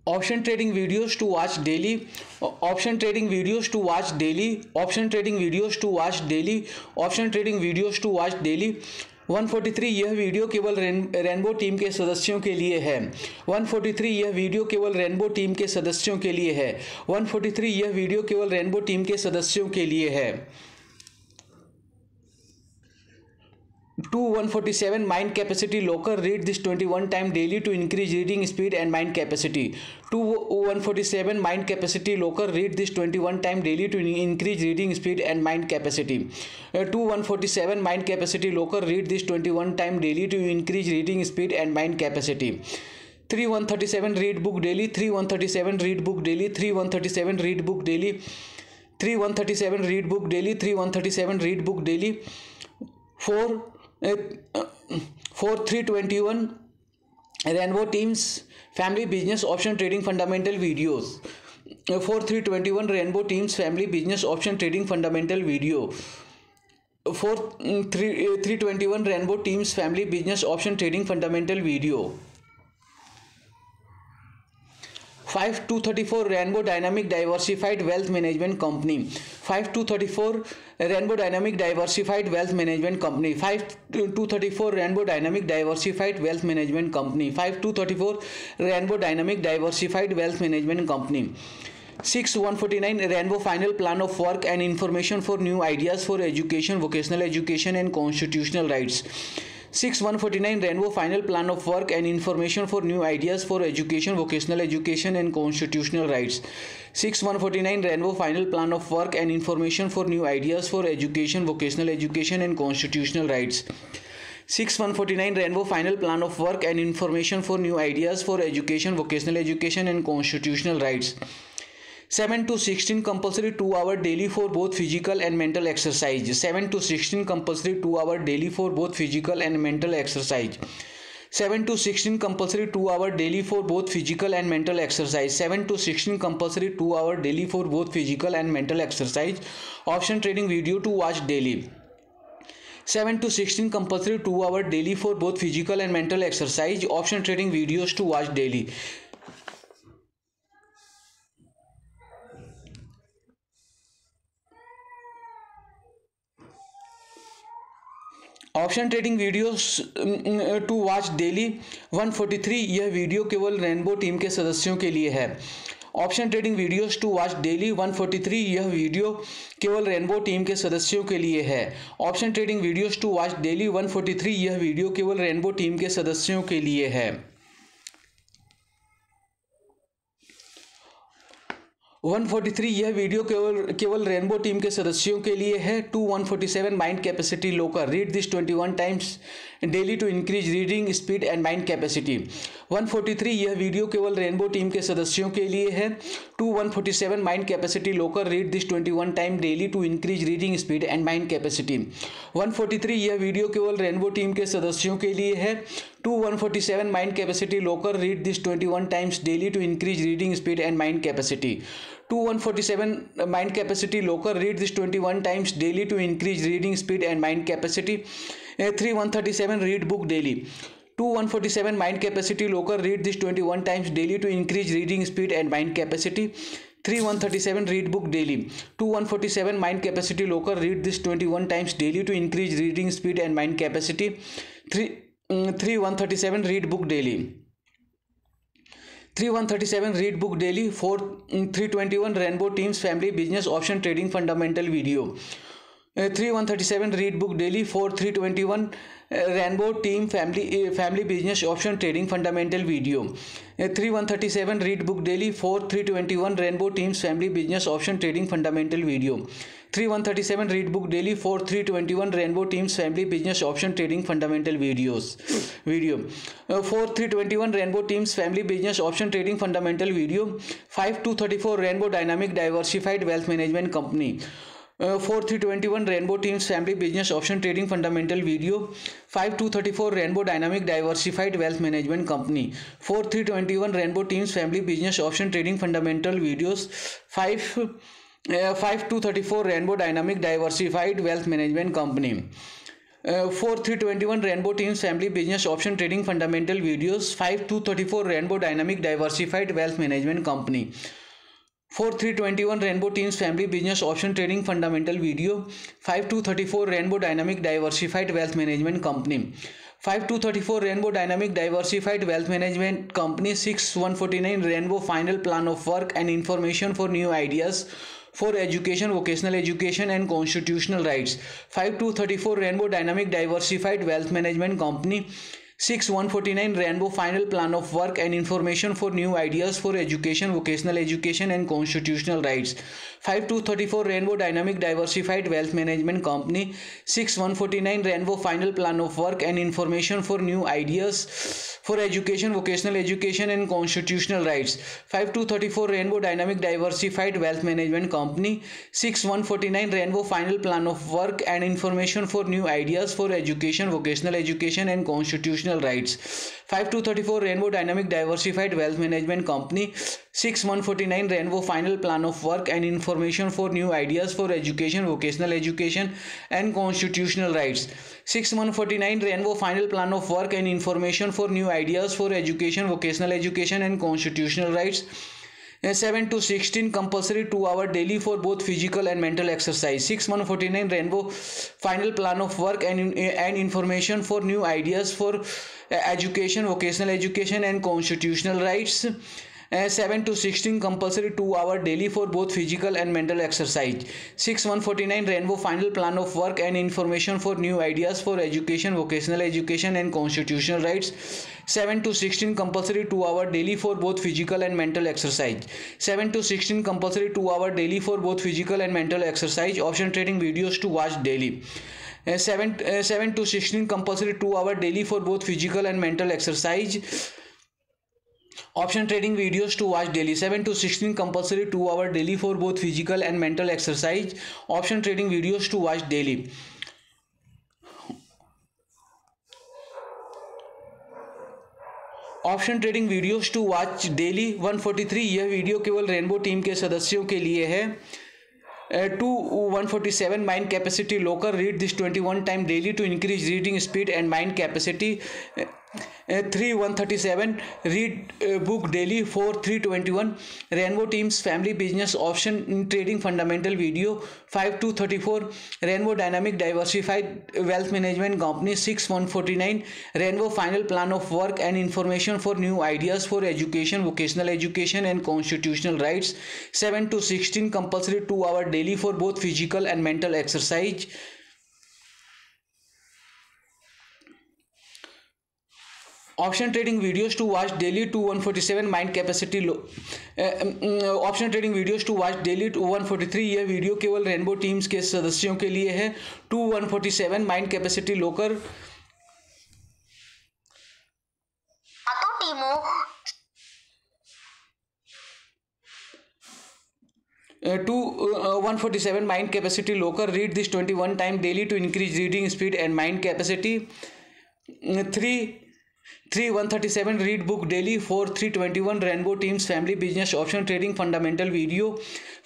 Option trading videos to watch daily. Option trading videos to watch daily. Option trading videos to watch daily. Option trading videos to watch daily. 143 यह video केवल rainbow team के सदस्यों के लिए है। 143 यह video केवल rainbow team के सदस्यों के लिए है। 143 यह वीडियो केवल रेनबो टीम के सदस्यों के लिए है। 147 mind capacity locker, read this 21 time daily to increase reading speed and mind capacity. 147 mind capacity locker, read this 21 time daily to increase reading speed and mind capacity. 147 mind capacity locker, read this 21 time daily to increase reading speed and mind capacity. 137 read book daily. 137 read book daily. 137 read book daily. 137 read book daily. 137 read book daily. 321 Rainbow Teams Family Business Option Trading Fundamental Videos. 321 Rainbow Teams Family Business Option Trading Fundamental Video. 321 Rainbow Teams Family Business Option Trading Fundamental Video. 5234 Rainbow Dynamic Diversified Wealth Management Company. 5234 Rainbow Dynamic Diversified Wealth Management Company. 5234 Rainbow Dynamic Diversified Wealth Management Company. 5234 Rainbow Dynamic Diversified Wealth Management Company. 149 Rainbow Final Plan of Work and Information for New Ideas for Education, Vocational Education and Constitutional Rights. 149 Rainbow Final Plan of Work and Information for New Ideas for Education, Vocational Education and Constitutional Rights. 149 Rainbow Final Plan of Work and Information for New Ideas for Education, Vocational Education and Constitutional Rights. 149 Rainbow Final Plan of Work and Information for New Ideas for Education, Vocational Education and Constitutional Rights. 7 to 16 compulsory 2-hour daily for both physical and mental exercise. 7 to 16 compulsory 2-hour daily for both physical and mental exercise. 7 to 16 compulsory 2-hour daily for both physical and mental exercise. 7 to 16 compulsory 2-hour daily for both physical and mental exercise. Option trading video to watch daily. 7 to 16 compulsory 2-hour daily for both physical and mental exercise. Option trading videos to watch daily. Option trading videos to watch daily 143 यह video केवल rainbow team के सदस्यों के लिए है। Option trading videos to watch daily 143 यह video केवल rainbow team के सदस्यों के लिए है। Option trading videos to watch daily 143 यह वीडियो केवल रेनबो टीम के सदस्यों के लिए है। 143 यह वीडियो केवल रेनबो टीम के सदस्यों के लिए है। 147 mind capacity locker, read this 21 times daily to increase reading speed and mind capacity. 143 यह वीडियो केवल रेनबो टीम के सदस्यों के लिए है। 147 mind capacity locker, read this 21 time daily to increase reading speed and mind capacity. 143 यह video केवल rainbow team के सदस्यों के लिए है। 147 mind capacity locker, read this 21 times daily to increase reading speed and mind capacity. 147 mind capacity locker, read this 21 times daily to increase reading speed and mind capacity. 137 read book daily. 147 mind capacity locker, read this 21 times daily to increase reading speed and mind capacity. 137 read book daily. 147 mind capacity locker, read this 21 times daily to increase reading speed and mind capacity. 137 read book daily. 137 read book daily. 321 rainbow teams family business option trading fundamental video. 137 read book daily. 321 rainbow team family business option trading fundamental video. 137 read book daily. 321 rainbow teams family business option trading fundamental video. 137 read book daily. 321 rainbow teams family business option trading fundamental video. 321 rainbow teams family business option trading fundamental video. 5234 rainbow dynamic diversified wealth management company. 321 rainbow teams family business option trading fundamental video. 5234 rainbow dynamic diversified wealth management company. 321 rainbow teams family business option trading fundamental videos. 5234 rainbow dynamic diversified wealth management company. 4-3-21 Rainbow Teams Family Business Option Trading Fundamental Videos. 5-2-34 Rainbow Dynamic Diversified Wealth Management Company. 4-3-21 Rainbow Teams Family Business Option Trading Fundamental Video. 5-2-34 Rainbow Dynamic Diversified Wealth Management Company. 5-2-34 Rainbow Dynamic Diversified Wealth Management Company. 6-149 Rainbow Final Plan of Work and Information for New Ideas for Education, Vocational Education and Constitutional Rights. 5-2-34 Rainbow Dynamic Diversified Wealth Management Company. 6-149 Rainbow Final Plan of Work and Information for New Ideas for Education, Vocational Education and Constitutional Rights. 5-2-34 Rainbow Dynamic Diversified Wealth Management Company. 6-149 Rainbow Final Plan of Work and Information for New Ideas for Education, Vocational Education and Constitutional Rights. 5-2-34 Rainbow Dynamic Diversified Wealth Management Company. 6-149 Rainbow Final Plan of Work and Information for New Ideas for Education, Vocational Education and Constitutional Rights. 5-2-34 Rainbow Dynamic Diversified Wealth Management Company. 6-149 Rainbow Final Plan of Work and Information for New Ideas for Education, Vocational Education and Constitutional Rights. 6-149 Rainbow Final Plan of Work and Information for New Ideas for Education, Vocational Education and Constitutional Rights. 7-16 compulsory 2-hour daily for both physical and mental exercise. 6-149 Rainbow Final Plan of Work and Information for New Ideas for Education, Vocational Education and Constitutional Rights. 7-16 compulsory 2-hour daily for both physical and mental exercise. 6-149 Rainbow Final Plan of Work and Information for New Ideas for Education, Vocational Education and Constitutional Rights. 7-16 compulsory 2-hour daily for both physical and mental exercise. 7-16 compulsory 2-hour daily for both physical and mental exercise. Option trading videos to watch daily. 7-16 compulsory 2-hour daily for both physical and mental exercise. Option trading videos to watch daily. 7-16 compulsory 2-hour daily for both physical and mental exercise. Option trading videos to watch daily. Option trading videos to watch daily 143। यह video केवल rainbow team के सदस्यों के लिए है। 147 mind capacity locker read this 21 time daily to increase reading speed and mind capacity. 137 read book daily. 321 rainbow teams family business option trading fundamental video. 5-34 rainbow dynamic diversified wealth management company. 6-149 rainbow final plan of work and information for new ideas for education, vocational education and constitutional rights. 7-16 compulsory 2-hour daily for both physical and mental exercise. Option trading videos to watch daily 147 mind capacity option trading videos to watch daily 143। यह video केवल rainbow teams के सदस्यों के लिए है। 147 mind capacity locker. 147 mind capacity locker read this 21 time daily to increase reading speed and mind capacity. 137 read book daily. 321 rainbow teams family business option trading fundamental video.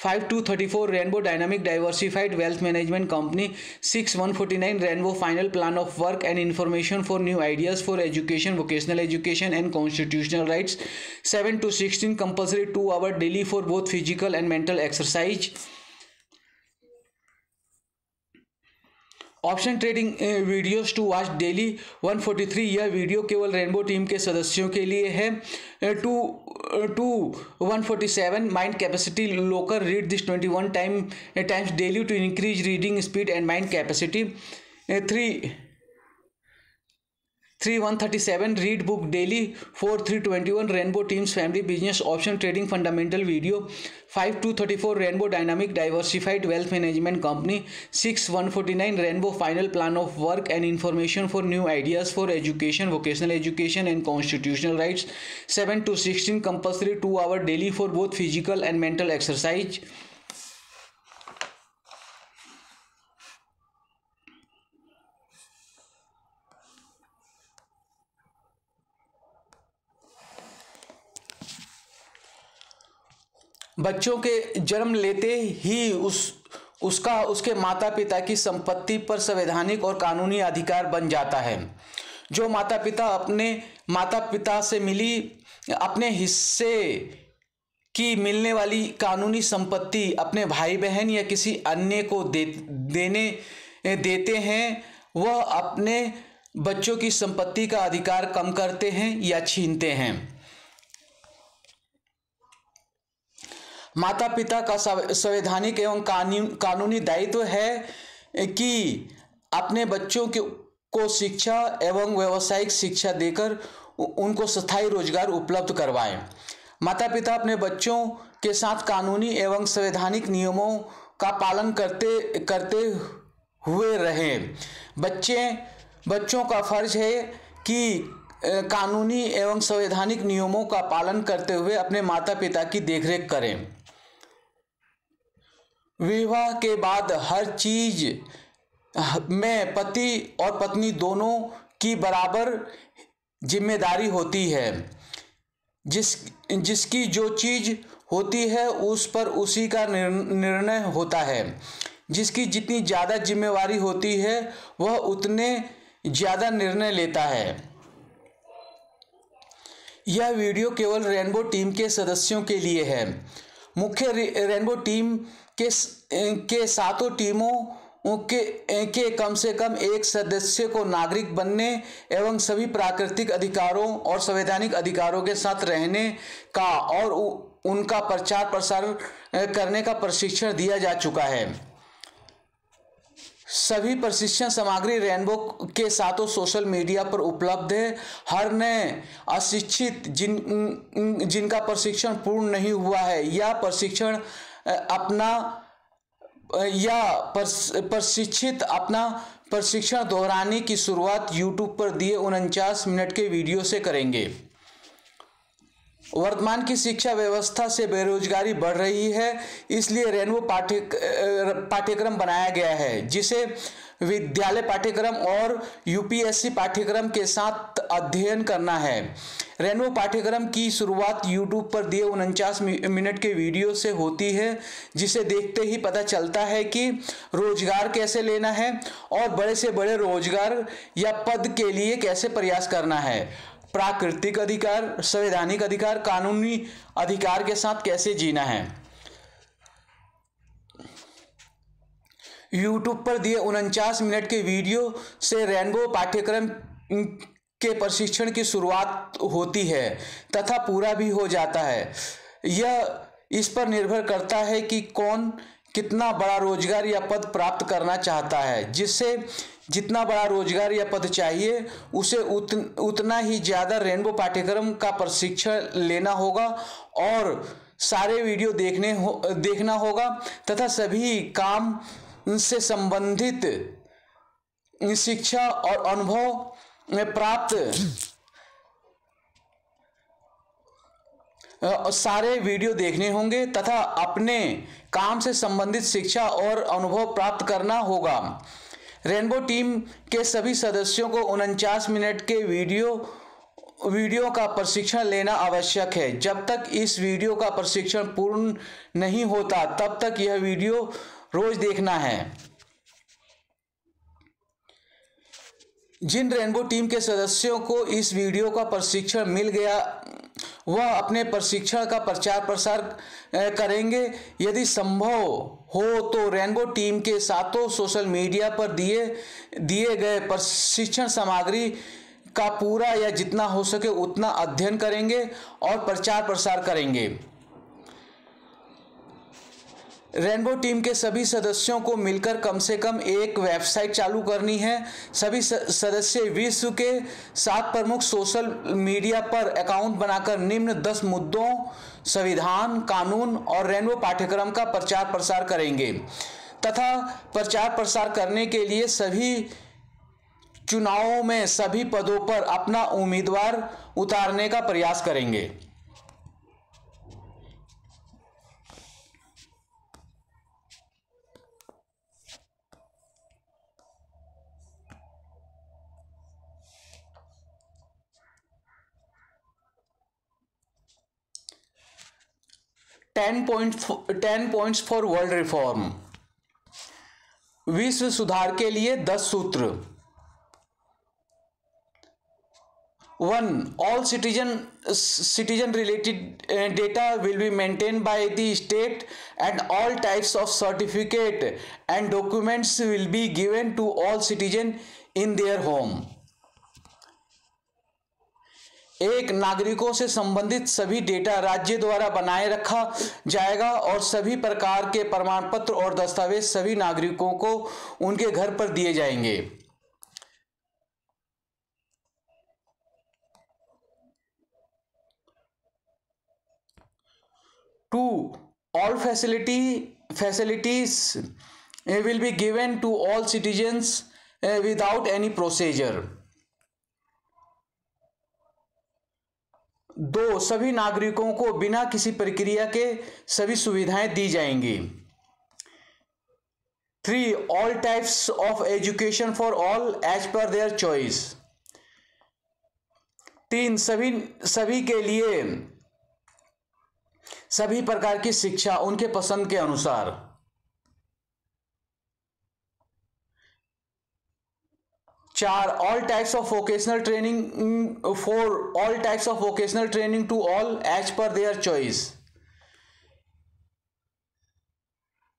5-34 rainbow dynamic diversified wealth management company. 149 rainbow final plan of work and information for new ideas for education, vocational education and constitutional rights. 7-16 compulsory 2-hour daily for both physical and mental exercise. Option trading videos to watch daily 143। यह video केवल rainbow team के सदस्यों के लिए है। 147 mind capacity locker read this 21 times daily to increase reading speed and mind capacity. 137 read book daily. 321 rainbow teams family business option trading fundamental video. 5-34 rainbow dynamic diversified wealth management company. 149 rainbow final plan of work and information for new ideas for education, vocational education and constitutional rights. 7-16 compulsory 2-hour daily for both physical and mental exercise. बच्चों के जन्म लेते ही उसका उसके माता पिता की संपत्ति पर संवैधानिक और कानूनी अधिकार बन जाता है। जो माता पिता से मिली अपने हिस्से की मिलने वाली कानूनी संपत्ति अपने भाई बहन या किसी अन्य को देते हैं, वह अपने बच्चों की संपत्ति का अधिकार कम करते हैं या छीनते हैं। माता पिता का संवैधानिक एवं कानूनी दायित्व है कि अपने बच्चों को शिक्षा एवं व्यावसायिक शिक्षा देकर उनको स्थायी रोजगार उपलब्ध करवाएं। माता पिता अपने बच्चों के साथ कानूनी एवं संवैधानिक नियमों का पालन करते हुए रहें। बच्चों का फर्ज है कि कानूनी एवं संवैधानिक नियमों का पालन करते हुए अपने माता पिता की देखरेख करें। विवाह के बाद हर चीज में पति और पत्नी दोनों की बराबर जिम्मेदारी होती है। जिसकी जो चीज होती है उस पर उसी का निर्णय होता है। जिसकी जितनी ज़्यादा जिम्मेवारी होती है वह उतने ज़्यादा निर्णय लेता है। यह वीडियो केवल रेनबो टीम के सदस्यों के लिए है। मुख्य रेनबो टीम के सातों टीमों के कम से कम एक सदस्य को नागरिक बनने एवं सभी प्राकृतिक अधिकारों और संवैधानिक अधिकारों के साथ रहने का और उनका प्रचार प्रसार करने का प्रशिक्षण दिया जा चुका है। सभी प्रशिक्षण सामग्री रेनबो के सातों सोशल मीडिया पर उपलब्ध है। हर नए अशिक्षित जिनका प्रशिक्षण पूर्ण नहीं हुआ है या प्रशिक्षित अपना प्रशिक्षण दोहराने की शुरुआत यूट्यूब पर दिए 49 मिनट के वीडियो से करेंगे। वर्तमान की शिक्षा व्यवस्था से बेरोजगारी बढ़ रही है, इसलिए रेनबो पाठ्यक्रम बनाया गया है जिसे विद्यालय पाठ्यक्रम और यूपीएससी पाठ्यक्रम के साथ अध्ययन करना है। रेनबो पाठ्यक्रम की शुरुआत यूट्यूब पर दिए 49 मिनट के वीडियो से होती है, जिसे देखते ही पता चलता है कि रोजगार कैसे लेना है और बड़े से बड़े रोजगार या पद के लिए कैसे प्रयास करना है। प्राकृतिक अधिकार, संवैधानिक अधिकार, कानूनी अधिकार के साथ कैसे जीना है। यूट्यूब पर दिए 49 मिनट के वीडियो से रेनबो पाठ्यक्रम के प्रशिक्षण की शुरुआत होती है तथा पूरा भी हो जाता है। यह इस पर निर्भर करता है कि कौन कितना बड़ा रोजगार या पद प्राप्त करना चाहता है। जिससे जितना बड़ा रोजगार या पद चाहिए उसे उतना ही ज़्यादा रेनबो पाठ्यक्रम का प्रशिक्षण लेना होगा और सारे वीडियो देखना होगा तथा सभी काम से संबंधित शिक्षा और अनुभव में प्राप्त सारे वीडियो देखने होंगे तथा अपने काम से संबंधित शिक्षा और अनुभव प्राप्त करना होगा। रेनबो टीम के सभी सदस्यों को 49 मिनट के वीडियो का प्रशिक्षण लेना आवश्यक है। जब तक इस वीडियो का प्रशिक्षण पूर्ण नहीं होता तब तक यह वीडियो रोज देखना है। जिन रेनबो टीम के सदस्यों को इस वीडियो का प्रशिक्षण मिल गया वह अपने प्रशिक्षण का प्रचार प्रसार करेंगे। यदि संभव हो तो रेनबो टीम के सातों सोशल मीडिया पर दिए गए प्रशिक्षण सामग्री का पूरा या जितना हो सके उतना अध्ययन करेंगे और प्रचार प्रसार करेंगे। रेनबो टीम के सभी सदस्यों को मिलकर कम से कम एक वेबसाइट चालू करनी है। सभी सदस्य विश्व के 7 प्रमुख सोशल मीडिया पर अकाउंट बनाकर निम्न 10 मुद्दों, संविधान, कानून और रेनबो पाठ्यक्रम का प्रचार प्रसार करेंगे तथा प्रचार प्रसार करने के लिए सभी चुनावों में सभी पदों पर अपना उम्मीदवार उतारने का प्रयास करेंगे। Ten points for world reform. विश्व सुधार के लिए 10 सूत्र। 1. All citizen related data will be maintained by the state, and all types of certificate and documents will be given to all citizens in their home. एक, नागरिकों से संबंधित सभी डेटा राज्य द्वारा बनाए रखा जाएगा और सभी प्रकार के प्रमाण पत्र और दस्तावेज सभी नागरिकों को उनके घर पर दिए जाएंगे। 2. All facilities will be given to all citizens without any procedure. 2. सभी नागरिकों को बिना किसी प्रक्रिया के सभी सुविधाएं दी जाएंगी। 3. All types of education for all as per their choice. 3. सभी के लिए सभी प्रकार की शिक्षा उनके पसंद के अनुसार। 4. All types of vocational training for all types of vocational training to all as per their choice.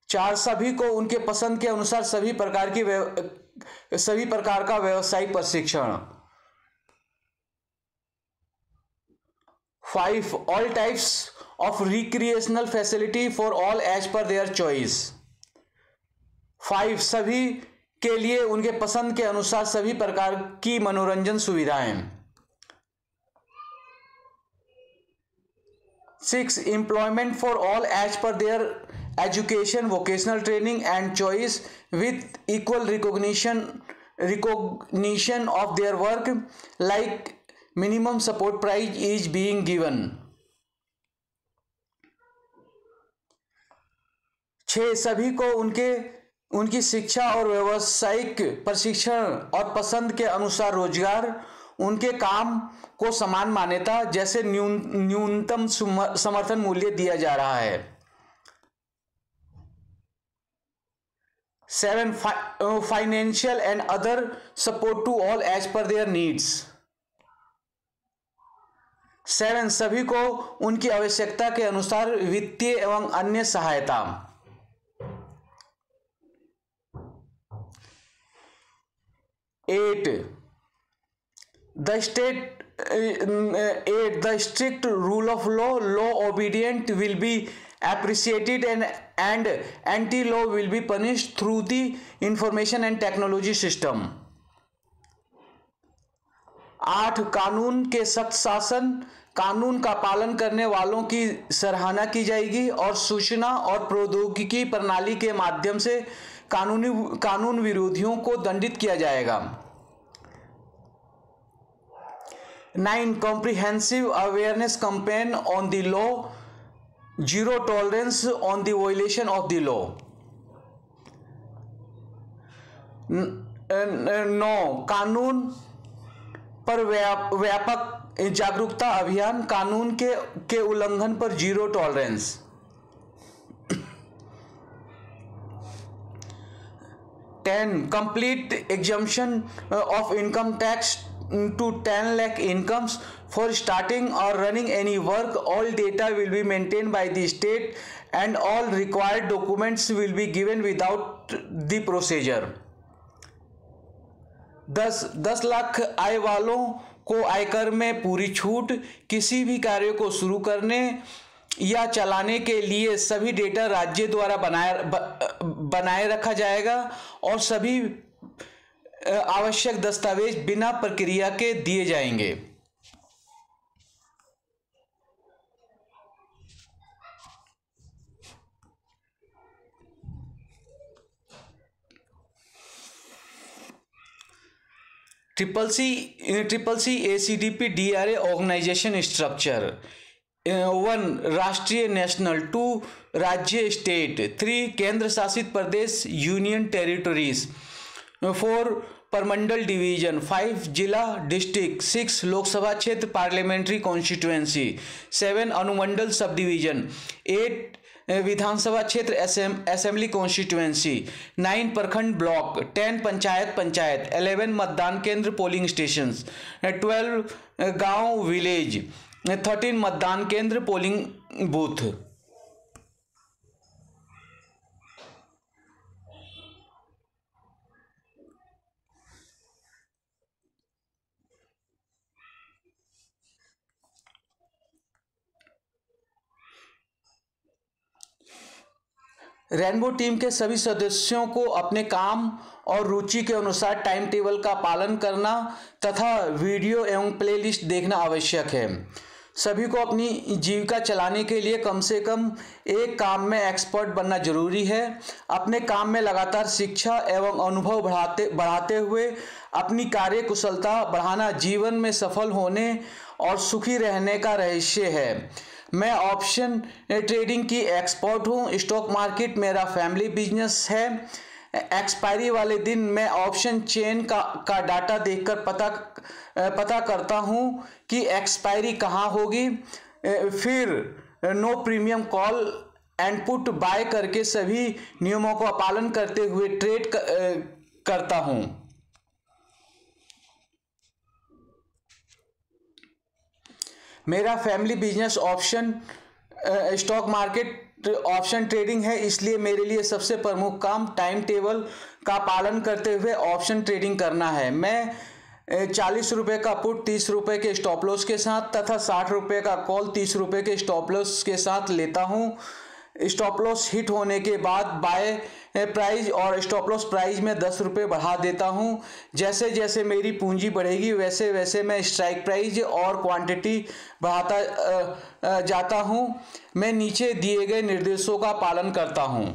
4. सभी को उनके पसंद के अनुसार सभी प्रकार का व्यावसायिक प्रशिक्षण। 5. All types of recreational facility for all as per their choice. 5. सभी के लिए उनके पसंद के अनुसार सभी प्रकार की मनोरंजन सुविधाएं। 6. Employment for all as per their education, vocational training and choice with equal recognition of their work, like minimum support price is being given. 6. सभी को उनकी शिक्षा और व्यावसायिक प्रशिक्षण और पसंद के अनुसार रोजगार, उनके काम को समान मान्यता जैसे न्यूनतम समर्थन मूल्य दिया जा रहा है। 7. Financial and other support to all as per their needs. 7. सभी को उनकी आवश्यकता के अनुसार वित्तीय एवं अन्य सहायता। 8. The strict rule of law obedient will be appreciated and anti-law will be punished through the information and technology system. 8. कानून के सख्त शासन, कानून का पालन करने वालों की सराहना की जाएगी और सूचना और प्रौद्योगिकी प्रणाली के माध्यम से कानून विरोधियों को दंडित किया जाएगा। 9. Comprehensive awareness campaign on the law, zero tolerance on the violation of the law. 9. कानून पर व्यापक जागरूकता अभियान, कानून के उल्लंघन पर zero tolerance. 10. Complete exemption of income tax to 10 lakh incomes for starting or running any work. All data will be maintained by the state and all required documents will be given without the procedure. 10 lakh आय वालों को आयकर में पूरी छूट, किसी भी कार्य को शुरू करने या चलाने के लिए सभी डेटा राज्य द्वारा बनाए रखा जाएगा और सभी आवश्यक दस्तावेज बिना प्रक्रिया के दिए जाएंगे। Triple C ACDP DRA organisation structure. 1. राष्ट्रीय नेशनल। 2. राज्य स्टेट। 3. केंद्र शासित प्रदेश यूनियन टेरिटरीज। 4. परमंडल डिवीजन। 5. जिला डिस्ट्रिक्ट। 6. लोकसभा क्षेत्र पार्लियामेंट्री कॉन्स्टिट्यूएंसी। 7. अनुमंडल सब डिवीजन। 8. विधानसभा क्षेत्र असेंबली कॉन्स्टिट्यूएंसी, 9 प्रखंड ब्लॉक, 10 पंचायत, 11 मतदान केंद्र पोलिंग स्टेशंस, 12 गांव विलेज, 13 मतदान केंद्र पोलिंग बूथ। रेनबो टीम के सभी सदस्यों को अपने काम और रुचि के अनुसार टाइम टेबल का पालन करना तथा वीडियो एवं प्लेलिस्ट देखना आवश्यक है। सभी को अपनी जीविका चलाने के लिए कम से कम एक काम में एक्सपर्ट बनना जरूरी है। अपने काम में लगातार शिक्षा एवं अनुभव बढ़ाते हुए अपनी कार्य कुशलता बढ़ाना जीवन में सफल होने और सुखी रहने का रहस्य है। मैं ऑप्शन ट्रेडिंग की एक्सपर्ट हूँ। स्टॉक मार्केट मेरा फैमिली बिजनेस है। एक्सपायरी वाले दिन मैं ऑप्शन चेन का डाटा देखकर पता करता हूँ कि एक्सपायरी कहाँ होगी, फिर no premium call and put buy करके सभी नियमों का पालन करते हुए ट्रेड करता हूँ। मेरा family business option stock market option trading है, इसलिए मेरे लिए सबसे प्रमुख काम टाइम टेबल का पालन करते हुए ऑप्शन ट्रेडिंग करना है। मैं 40 रुपये का पुट 30 रुपये के स्टॉप लॉस के साथ तथा 60 रुपये का कॉल 30 रुपये के स्टॉप लॉस के साथ लेता हूँ। स्टॉप लॉस हिट होने के बाद बाय प्राइस और स्टॉप लॉस प्राइस में 10 रुपये बढ़ा देता हूँ। जैसे जैसे मेरी पूंजी बढ़ेगी वैसे वैसे मैं स्ट्राइक प्राइस और क्वांटिटी बढ़ाता जाता हूँ। मैं नीचे दिए गए निर्देशों का पालन करता हूँ।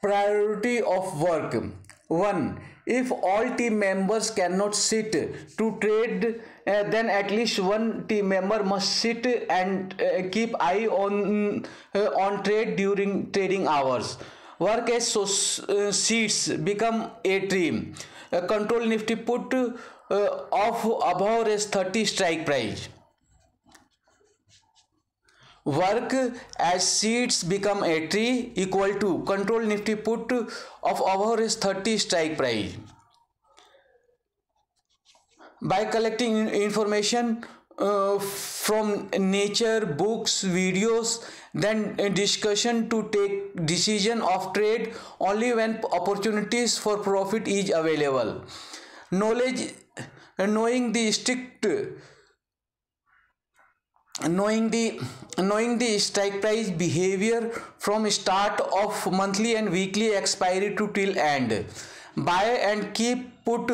Priority of work. 1. If all team members cannot sit to trade, then at least one team member must sit and keep eye on trade during trading hours. Work as seats become a team. Control Nifty put of above is 30 strike price. Work as seeds become a tree equal to control Nifty put of above is 30 strike price. By collecting information from nature, books, videos, then discussion to take decision of trade only when opportunities for profit is available. Knowing the strike price behavior from start of monthly and weekly expiry to till end. Buy and keep put,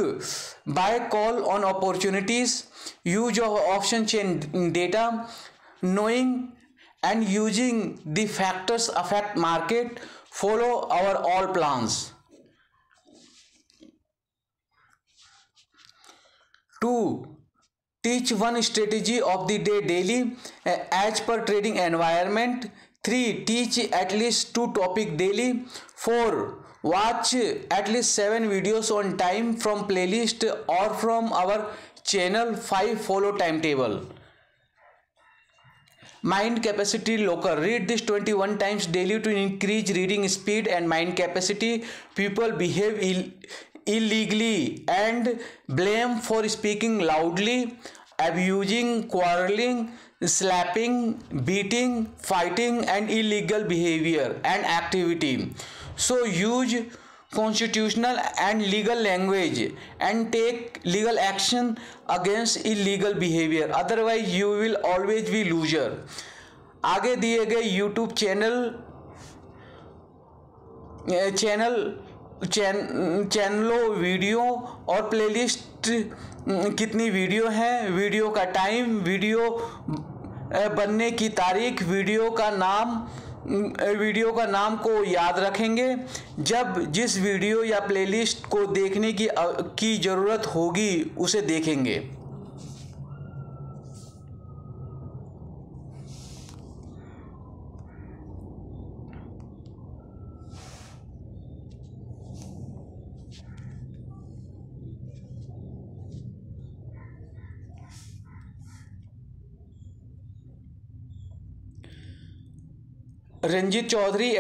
buy call on opportunities, use of option chain data, knowing and using the factors affect market, follow our all plans. 2. Teach one strategy of the day daily as per trading environment. 3. Teach at least 2 topic daily. 4. Watch at least 7 videos on time from playlist or from our channel. 5. Follow timetable. Mind capacity locker. Read this 21 times daily to increase reading speed and mind capacity. People behave illegally and blame for speaking loudly, abusing, quarreling, slapping, beating, fighting and illegal behavior and activity. So use constitutional and legal language and take legal action against illegal behavior, otherwise you will always be loser. आगे दिए गए YouTube चैनलों, video और playlist कितनी video हैं, video का time, video बनने की तारीख, वीडियो का नाम को याद रखेंगे। जब जिस वीडियो या प्लेलिस्ट को देखने की ज़रूरत होगी उसे देखेंगे। Ranjit Chaudhary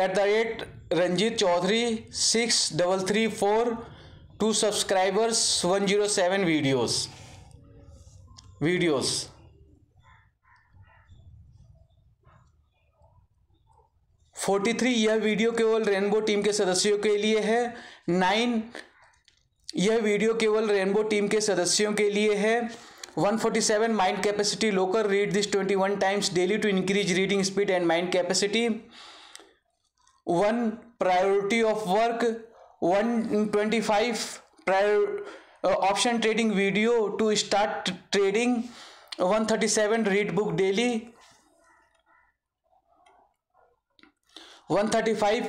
@Ranjit Chaudhary 6334, 2 subscribers, 107 videos. 43 यह वीडियो केवल रेनबो टीम के सदस्यों के लिए है। 9 यह वीडियो केवल रेनबो टीम के सदस्यों के लिए है। 147 mind capacity locker, read this 21 times daily to increase reading speed and mind capacity. 1 priority of work. 125 option trading video to start trading. 137 read book daily. 135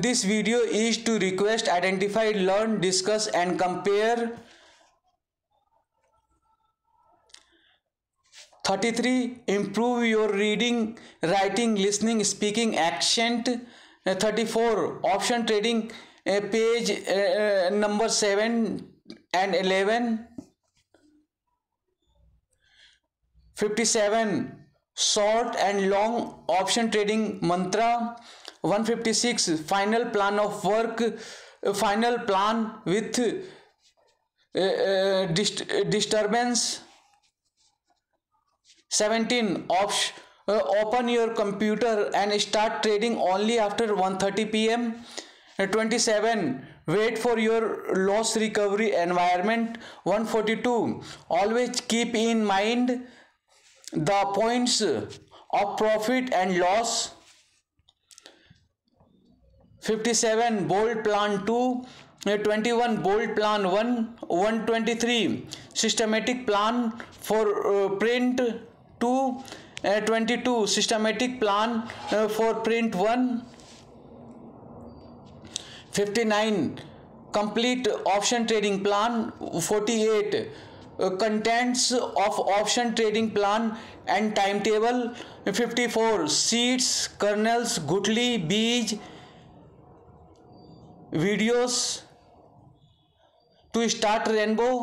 this video is to request, identify, learn, discuss and compare. 33 improve your reading, writing, listening, speaking accent. 34 option trading, page number 7 and 11. 57 short and long option trading mantra. 156 final plan of work, final plan with disturbance. 17 open your computer and start trading only after 1:30 p.m. 27 wait for your loss recovery environment. 142 always keep in mind the points of profit and loss. 57 bold plan 2. 21 bold plan 1. 123 systematic plan for print 2. 22 systematic plan for print 1. 59 complete option trading plan. 48 contents of option trading plan and timetable. 54 seeds, kernels, gutli, beej videos to start rainbow.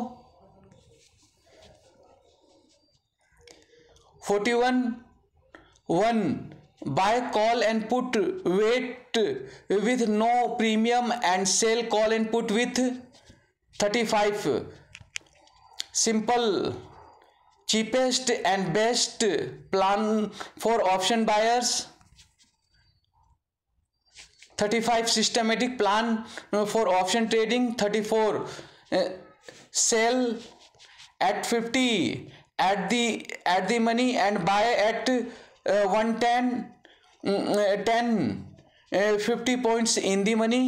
41 1 buy call and put wait with no premium and sell call and put with. 35 simple cheapest and best plan for option buyers. 35 systematic plan for option trading. 34 sell at 50 at the money and buy at 110 50 points in the money.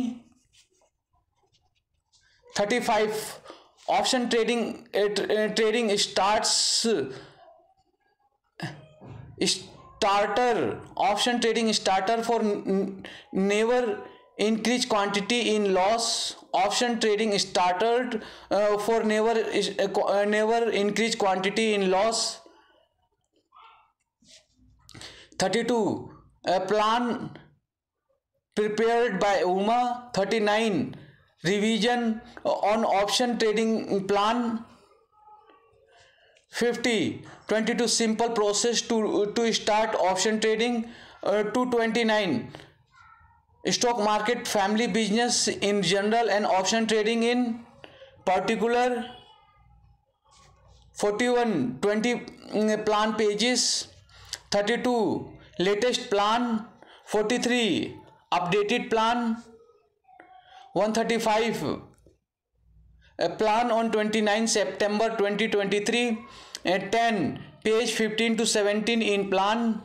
35 option trading starter option trading starter for never increase quantity in loss. Option trading starter for never increase quantity in loss. 32 a plan prepared by Uma. 39 revision on option trading plan. 50 22 simple process to start option trading. 229 stock market family business in general and option trading in particular. 41 20 plan pages. 32 latest plan. 43 updated plan. 135 a plan on 29 September 2023. 10 page 15 to 17 in plan.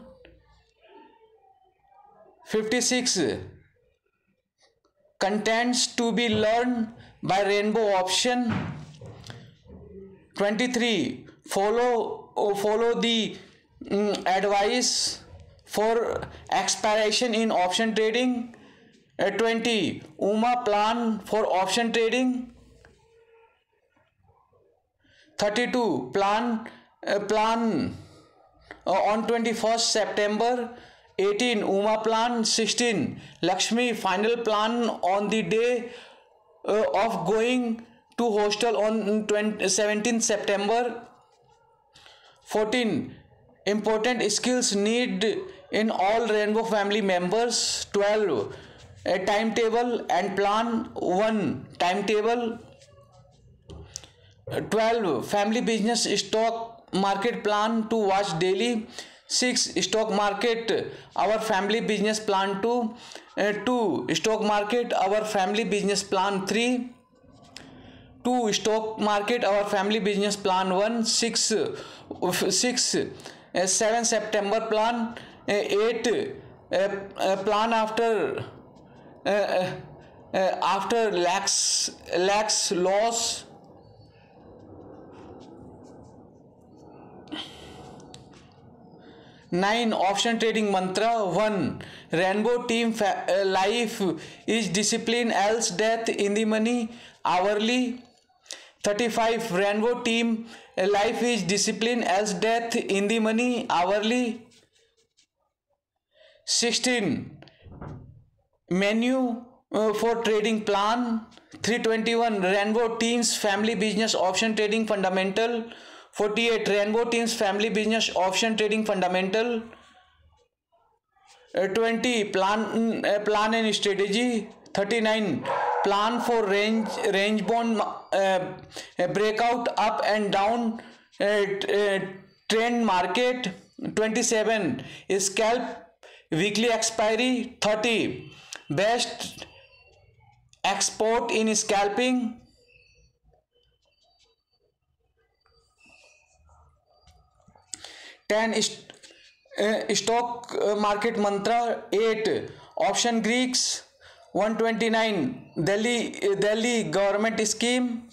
56 contents to be learned by rainbow option. 23 follow the advice for expiration in option trading. 20 Uma plan for option trading. 32 plan on 21st September. 18 Uma plan. 16 Lakshmi final plan on the day of going to hostel on 17th September. 14 important skills need in all Rainbow family members. 12 a timetable and plan. 1 timetable. 12 family business stock market plan to watch daily. 6 stock market our family business plan. 2 stock market our family business plan. 3 2 stock market our family business plan. 1 6 7 September plan. 8 plan after lakhs loss. 9 option trading mantra. 1 Rainbow team life is discipline else death in the money hourly. 35 Rainbow team life is discipline else death in the money hourly. 16 menu for trading plan. 321 Rainbow teams family business option trading fundamental. 48 Rainbow teams family business option trading fundamental. 20 plan and strategy. 39 plan for range bond breakout up and down trend market. 27 scalp weekly expiry. 30 best export in scalping. 10 stock market mantra. 8 option Greeks. 129 Delhi government scheme.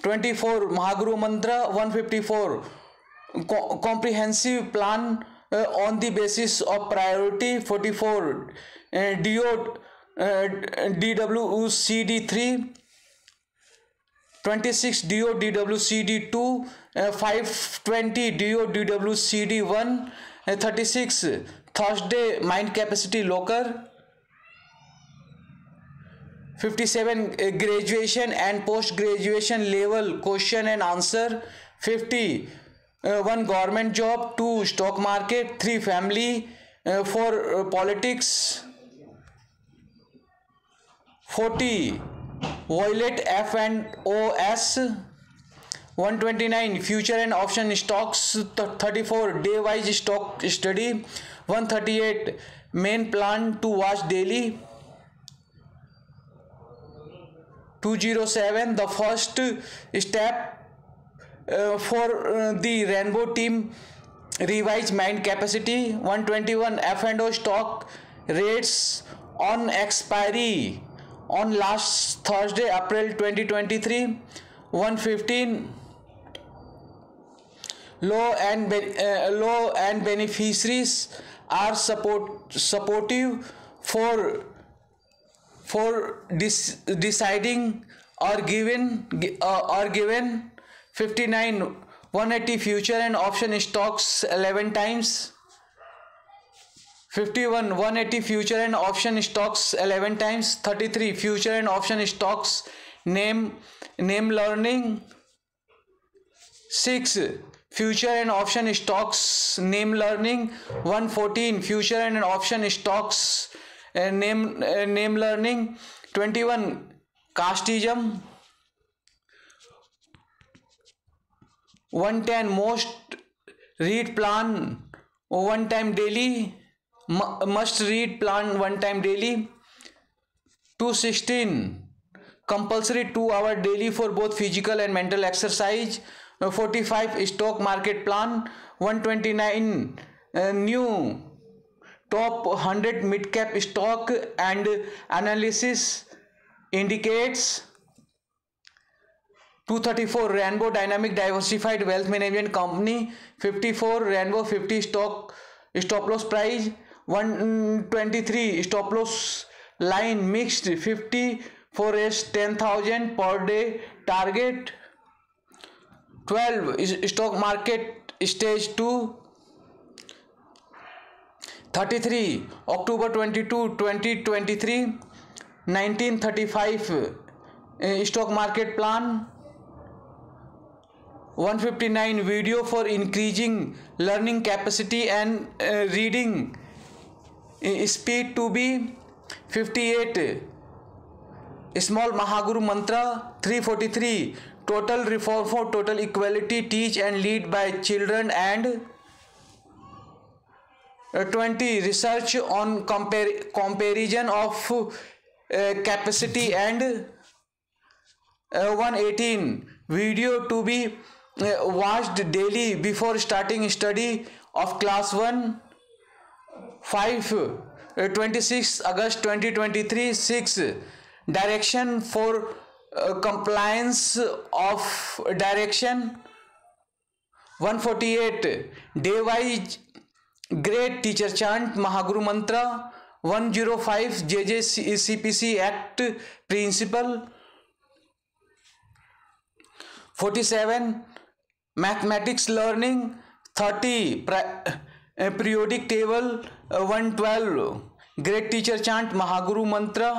24 Mahaguru mantra. 154 comprehensive plan on the basis of priority. 44 DWCD 3. 26 DWCD 2. 520 DWCD 1. 36 Thursday mind capacity locker. 57 graduation and post graduation level question and answer. 50 1 government job. 2 stock market. 3 family. 4 politics. 40 Violet F and OS. 129 future and option stocks. 34 day wise stock study. 138 main plan to watch daily. 207 the first step for the Rainbow team revise mind capacity. 121 F&O stock rates on expiry on last Thursday April 2023. 115 law and beneficiaries are supportive for deciding or given. 59 180 future and option stocks 11 times. 51 180 future and option stocks 11 times. 33 future and option stocks name learning. 6 future and option stocks name learning. 114 future and option stocks name learning. 21 casteism. 110 most read plan one time daily. Must read plan one time daily. 216 compulsory 2 hour daily for both physical and mental exercise. 45 stock market plan. 129 new top 100 mid cap stock and analysis indicates. 234 Rainbow Dynamic Diversified Wealth Management Company. 54 Rainbow 50 stop loss price. 123 stop loss line mixed 50 for S 10,000 per day target. 12 is stock market stage 2. 33 October 22 2023. 1935 stock market plan. 159 video for increasing learning capacity and reading Speed to be 58. Small Mahaguru Mantra 343. Total reform for total equality, teach and lead by children, and 20. Research on comparison of capacity, and 118. Video to be watched daily before starting study of class 1. 5. 26 August 2023. 6. Direction for compliance of direction. 148. Day wise great teacher chant Mahaguru Mantra. 105. JJCPC Act principle. 47. Mathematics learning. 30. Periodic table. 112. Great teacher chant Mahaguru Mantra.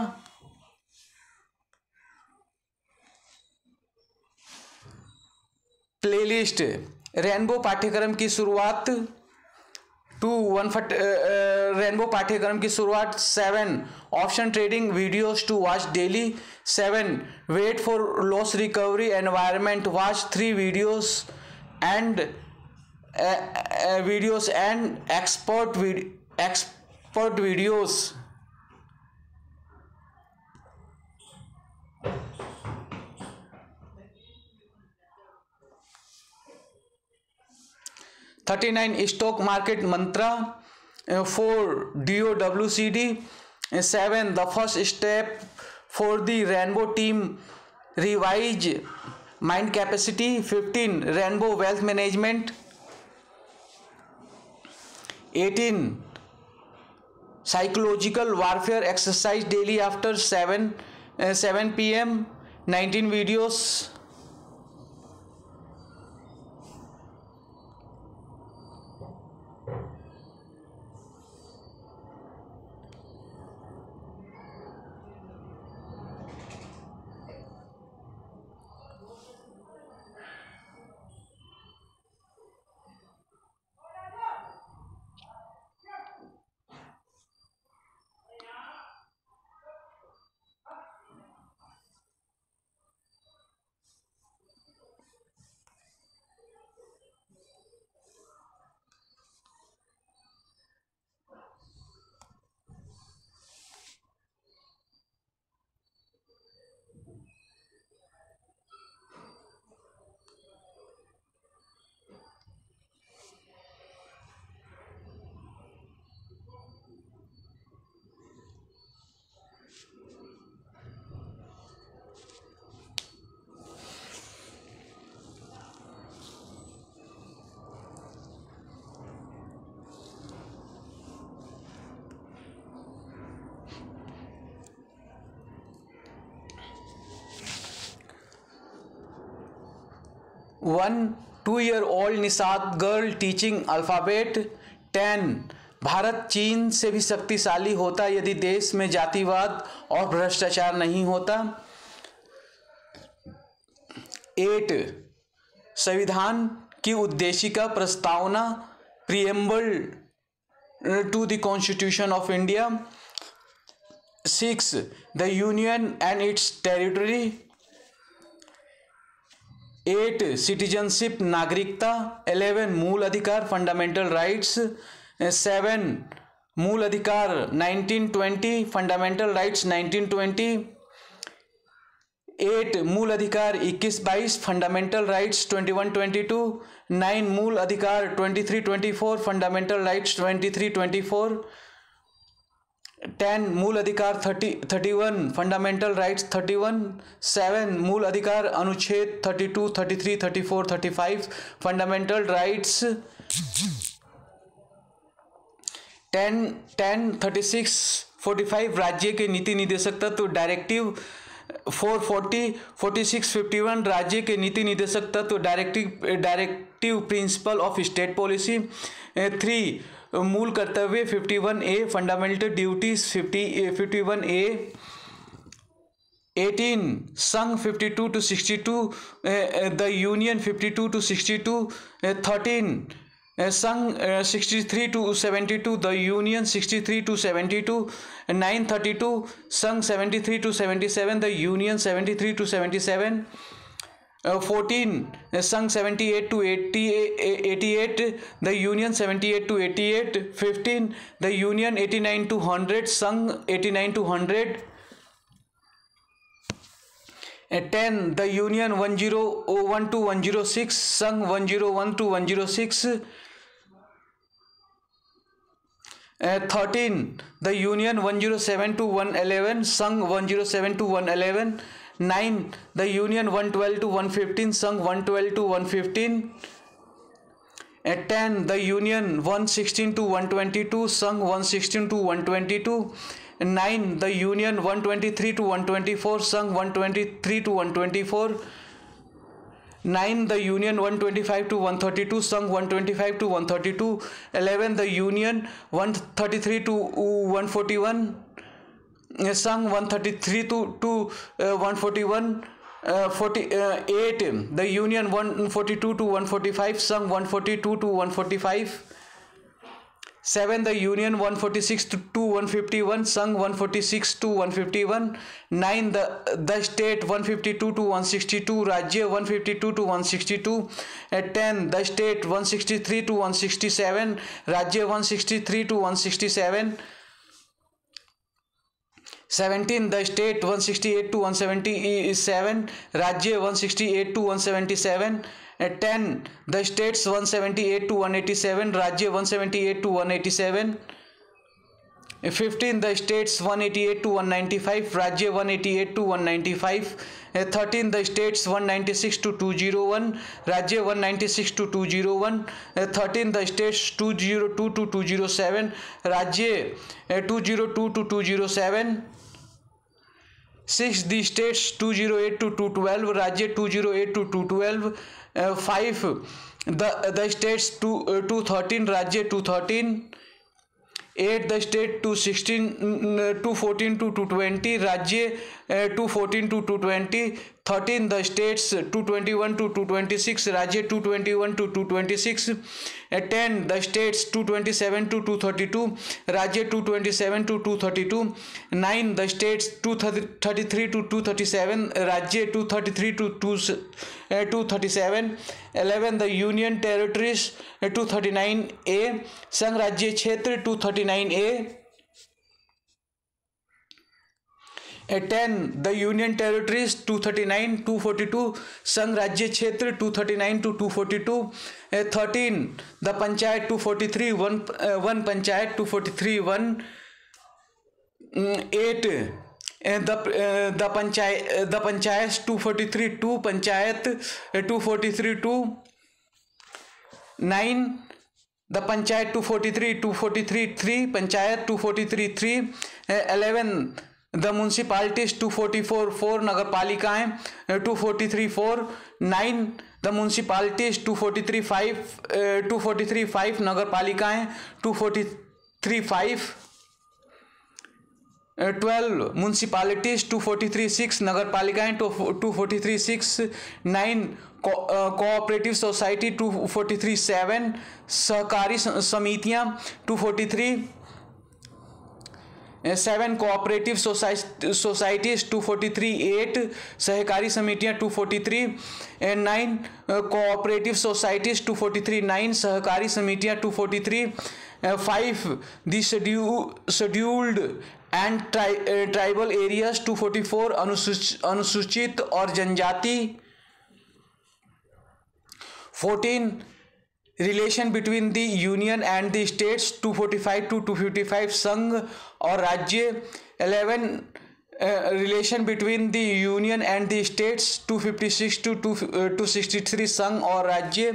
Playlist rainbow पाठ्यक्रम की शुरुआत rainbow पाठ्यक्रम की शुरुआत 7 option trading videos to watch daily 7 weight for loss recovery environment watch 3 videos and expert videos 39 stock market mantra. 4 DOWCD. 7 the first step for the rainbow team revise mind capacity. 15 rainbow wealth management. 18 psychological warfare exercise daily after 7 p.m. 19 videos. One 2-year-old Nishad girl teaching alphabet. 10 Bharat चीन से भी शक्तिशाली होता यदि देश में जातिवाद और भ्रष्टाचार नहीं होता. 8 संविधान की उद्देशिका प्रस्तावना preamble to the constitution of India. 6 the union and its territory. 8 citizenship नागरिकता. 11 मूल अधिकार फंडामेंटल राइट्स. 7 मूल अधिकार 1920 फंडामेंटल राइट्स 1920. 8 मूल अधिकार 21-22 फंडामेंटल राइट्स 21-22. 9 मूल अधिकार 23-24 फंडामेंटल राइट्स 23-24. 10 मूल अधिकार 31 फंडामेंटल राइट्स 31. 7 मूल अधिकार अनुच्छेद 32, 33, 34, 35 फंडामेंटल राइट्स. 10 36 45 राज्य के नीति निदेशक तत्व डायरेक्टिव. 440 46 51 राज्य के नीति निदेशक तत्व directive principle of state policy. 3 मूल कर्तव्य 51A फंडामेंटल ड्यूटीज 51A. 18 संघ 52 to 62 द यूनियन 52 to 62. 13 संघ 63 to 72, the union 63 to 72, 932, संघ 73 to 77, the union 73 to 77, 14, संघ 78 to 88, the union 78 to 88, 15, the union 89 to 100, संघ 89 to 100, 10, the union 101 to 106, संघ 101 to 106, 13, the union 107 to 111, संघ 107 to 111, 9, the union 112 to 115, संघ 112 to 115, 10, the union 116 to 122, संघ 116 to 122, 9, the union 123 to 124, संघ 123 to 124, 9, the union 125 to 132, संघ 125 to 132, 11, the union 133 to 141, संघ 133 to 141, 8, the union 142 to 145, संघ 142 to 145, 7, the union 146 to 151, संघ 146 to 151, 9, the state 152 to 162, राज्य 152 to 162, 10, the state 163 to 167, राज्य 163 to 167, 17, the state 168 to 177, राज्य 168 to 177, 10, the states 178 to 187, राज्य 178 to 187, 15, the states 188 to 195, राज्य 188 to 195, 13, the states 196 to 201, राज्य 196 to 201, 13, the states 202 to 207, राज्य 202 to 207, 6, the states 208 to 212, राज्य 208 to 212, 5, the states 213, राज्य 213, 8, the state 216 214 to 220, राज्य 214 to 220, 13, the states 221 to 226, राज्य 221 to 226, 10, the states 227 to 232, राज्य 227 to 232, 9, the states 233 to 237, राज्य 233 to 237, 11, the union territories 239A, संघ राज्य क्षेत्र 239A, 10, the union territories 239, 242, संघ राज्य क्षेत्र 239 to 242, 13, the panchayat 243, one panchayat 243, 1, 8, the panchayat 243, 2 panchayat 243, 2, 9, the panchayat 243, 3 panchayat 243, 3, 11, the municipalities 244, 4 नगर पालिकाएं 243, 4, 9, the municipalities 243, 5 नगर पालिकाएं 243, 5, 12 municipalities 243, 6 नगर पालिकाएं 243, 6, 9 कोऑपरेटिव सोसाइटी 243, 7 सहकारी समितियां 243, 7 कोऑपरेटिव सोसाइटीज 243, 8 सहकारी समितियां 243, 9 कोऑपरेटिव सोसाइटीज 243, 9 सहकारी समितियां 243, 5 दी शेड्यूल्ड एंड ट्राइबल एरियाज 244 अनुसूचित और जनजाति, 14 relation between the union and the states 245 to 255 संघ और राज्य, 11 relation between the union and the states 256 to 263 संघ और राज्य,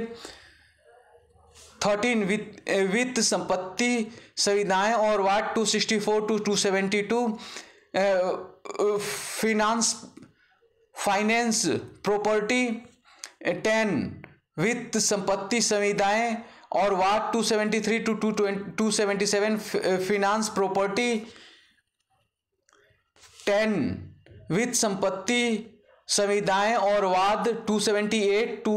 13 वित्त संपत्ति सुविधाएं और वार्ड 264 to 272, फाइनेंस प्रॉपर्टी, 10 वित्त संपत्ति सुविधाएं और वार्ड 273 to 277 फिनांस प्रॉपर्टी, 10 वित्त संपत्ति संविदाएं और वाद 278 टू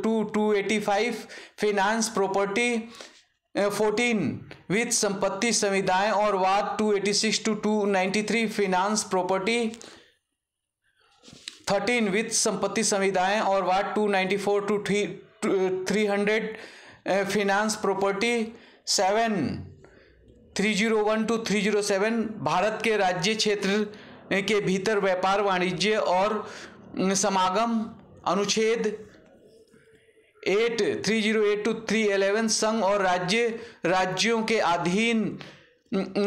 285 फिनांस प्रॉपर्टी 14 वित्त संपत्ति संविदाएं और वाद 286 टू 293 फिनांस प्रॉपर्टी 13 वित्त संपत्ति संविदाएं और वाद 294 टू 300 फिनांस प्रॉपर्टी 7 301 टू 307 भारत के राज्य क्षेत्र के भीतर व्यापार वाणिज्य और समागम अनुच्छेद 8 308 टू 311 संघ और राज्यों के अधीन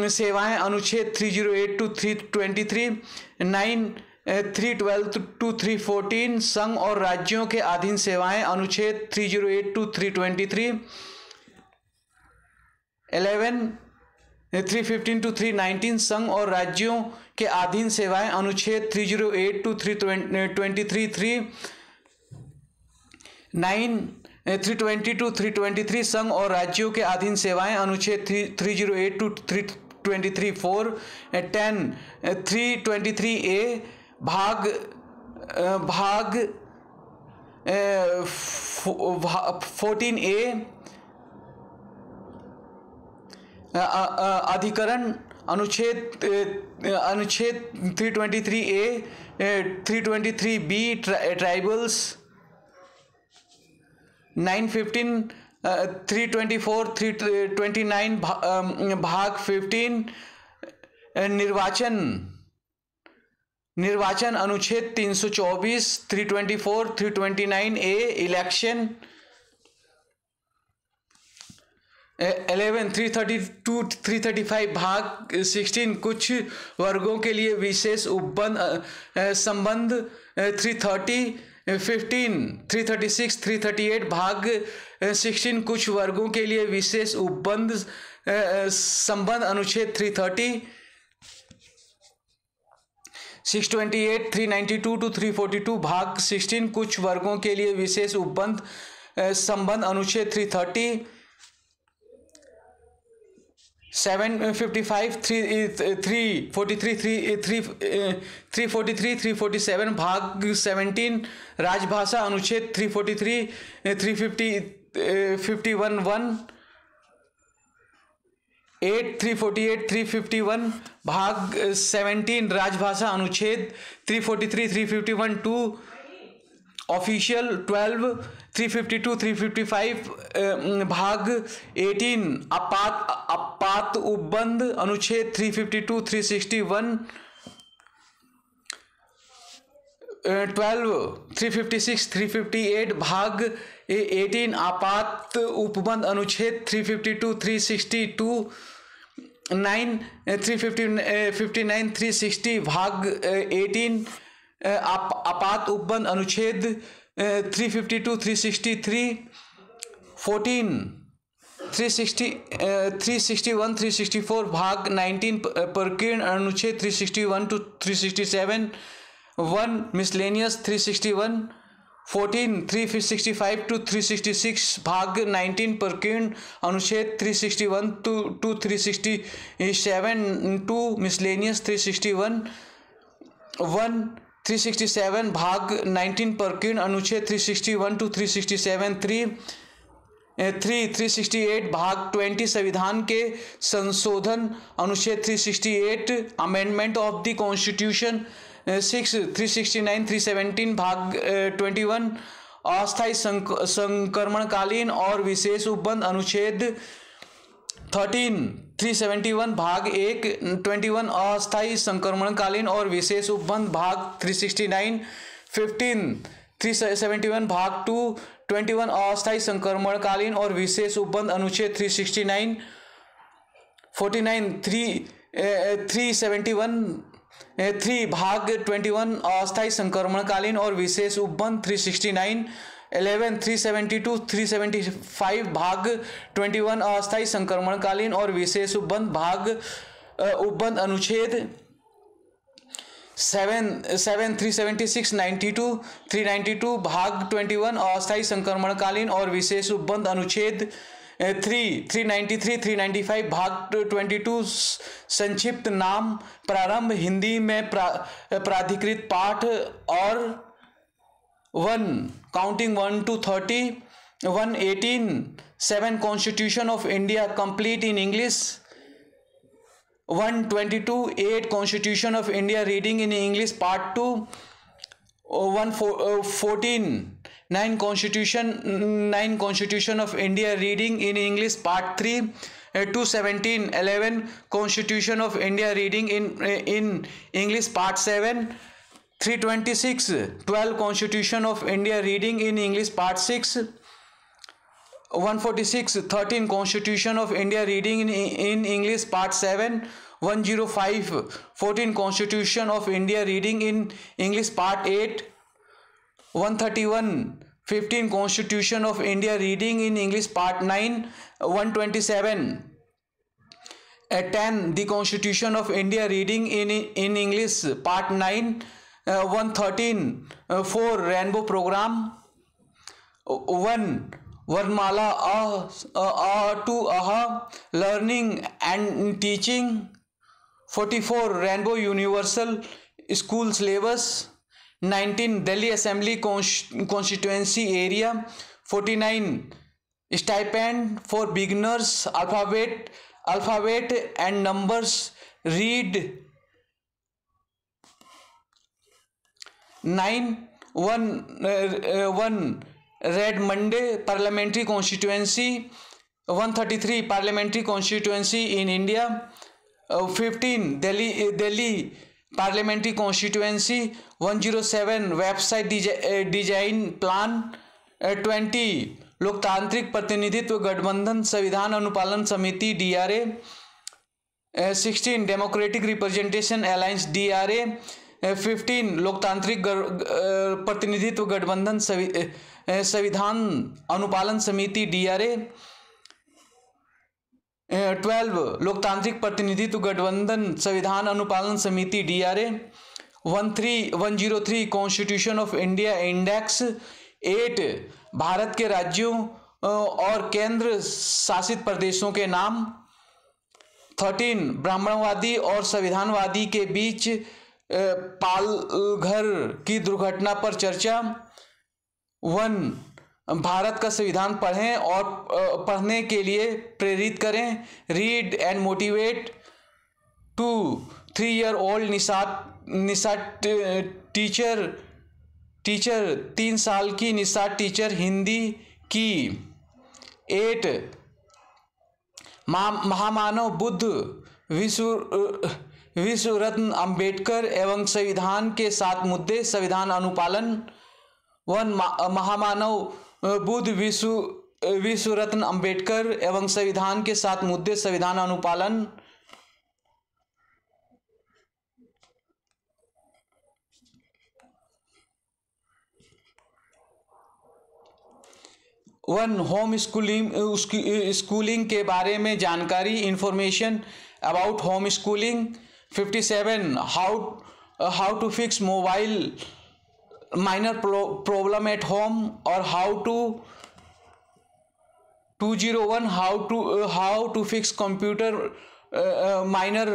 सेवाएं अनुच्छेद 308 टू 323 9 312 टू 314 संघ और राज्यों के अधीन सेवाएं अनुच्छेद 308 टू 323 11 315 टू 319 संघ और राज्यों के अधीन सेवाएं अनुच्छेद 308 टू 323 9 320 टू 323 संघ और राज्यों के अधीन सेवाएं अनुच्छेद 308 टू 323 4 10 323 ए भाग 14 ए अधिकरण अनुच्छेद 323 ए 323 बी ट्राइबल्स 915 324 329 भाग 15 निर्वाचन अनुच्छेद 324 324 329 ए इलेक्शन 11 332 335 भाग 16 कुछ वर्गों के लिए विशेष संबंध 330 15 336 338 भाग 16 कुछ वर्गों के लिए विशेष संबंध अनुच्छेद 330 628 392 टू 342 भाग 16 कुछ वर्गों के लिए विशेष संबंध अनुच्छेद 330 755 343 347 भाग 17 राजभाषा अनुच्छेद 343 351 8 348 351 भाग 17 राजभाषा अनुच्छेद 343 351 2 ऑफिशियल 12 352 355 भाग 18 आपात उपबंध अनुच्छेद 352 361 12 356 358 भाग 18 आपात उपबंध अनुच्छेद 352 362 9 359 360 भाग 18 आपात उपबंध अनुच्छेद 352 363 14 361 364 भाग 19 प्रकीर्ण अनुच्छेद 361 टू 367 1 मिसलेनियस 361 14 365 टू 366 भाग 19 प्रकीर्ण अनुच्छेद 361 टू 367 2 मिसलेनियस 361 1 367 भाग 19 प्रकीर्ण अनुच्छेद 361 टू 367 368 भाग 20 संविधान के संशोधन अनुच्छेद 368 अमेंडमेंट ऑफ द कॉन्स्टिट्यूशन 6 369 317 भाग 21 अस्थायी संक्रमणकालीन और विशेष उपबंध अनुच्छेद 13 371 भाग 1 21 अस्थायी संक्रमणकालीन और विशेष उपबंध भाग 369 15 371 भाग 2 21 अस्थायी संक्रमणकालीन और विशेष उपबंध अनुच्छेद 369 49 371 3 भाग 21 अस्थायी संक्रमणकालीन और विशेष उपबंध 369 11 372 375 भाग 21 अस्थायी संक्रमणकालीन और विशेष उपबंध अनुच्छेद 7 376 92 392 भाग 21 अस्थायी संक्रमणकालीन और विशेष उपबंध अनुच्छेद 393 395 भाग 22 संक्षिप्त नाम प्रारंभ हिंदी में प्राधिकृत पाठ और 1 counting 1 to 30, 118 7 Constitution of India complete in English, 122 8 Constitution of India reading in English part 2, 114 9 Constitution of India reading in English part 3, 217 11 Constitution of India reading in English part 7, 326 12 Constitution of India reading in English part 6, 146 13 Constitution of India reading in English part 7, 105 14 Constitution of India reading in English part 8, 131 15 Constitution of India reading in English part 9, 127 10 the Constitution of India reading in English part 9, 113 4 Rainbow Program, 1 Varnmala A to Aha learning and teaching, 44 Rainbow Universal School Syllabus, 19 Delhi Assembly Constituency Area, 49 stipend for beginners, alphabet and numbers read, 9 1 Red Monday Parliamentary Constituency, 133 Parliamentary Constituency in India, 15 Delhi Parliamentary Constituency, 107 Website Design Plan, 20 लोकतांत्रिक प्रतिनिधित्व गठबंधन संविधान अनुपालन समिति DRA, 16 democratic representation alliance DRA, 15 लोकतांत्रिक प्रतिनिधित्व गठबंधन संविधान अनुपालन समिति DRA, 12 लोकतांत्रिक प्रतिनिधित्व गठबंधन संविधान अनुपालन समिति DRA, 103 constitution of India index, 8 Bharat के राज्यों और केंद्र शासित प्रदेशों के नाम, 13 ब्राह्मणवादी और संविधानवादी के बीच पालघर की दुर्घटना पर चर्चा, 1 भारत का संविधान पढ़ें और पढ़ने के लिए प्रेरित करें, read and motivate, 2 3-year-old Nishat teacher 3 साल की निशात टीचर हिंदी की, 8 महामानव बुद्ध विश्व रत्न अंबेडकर एवं संविधान के 7 मुद्दे संविधान अनुपालन, 1 महामानव बुद्ध विश्व रत्न अंबेडकर एवं संविधान के 7 मुद्दे संविधान अनुपालन, 1 होम स्कूलिंग के बारे में जानकारी, information about home schooling, 57 how to fix mobile minor problem at home और how to 201 how to fix computer minor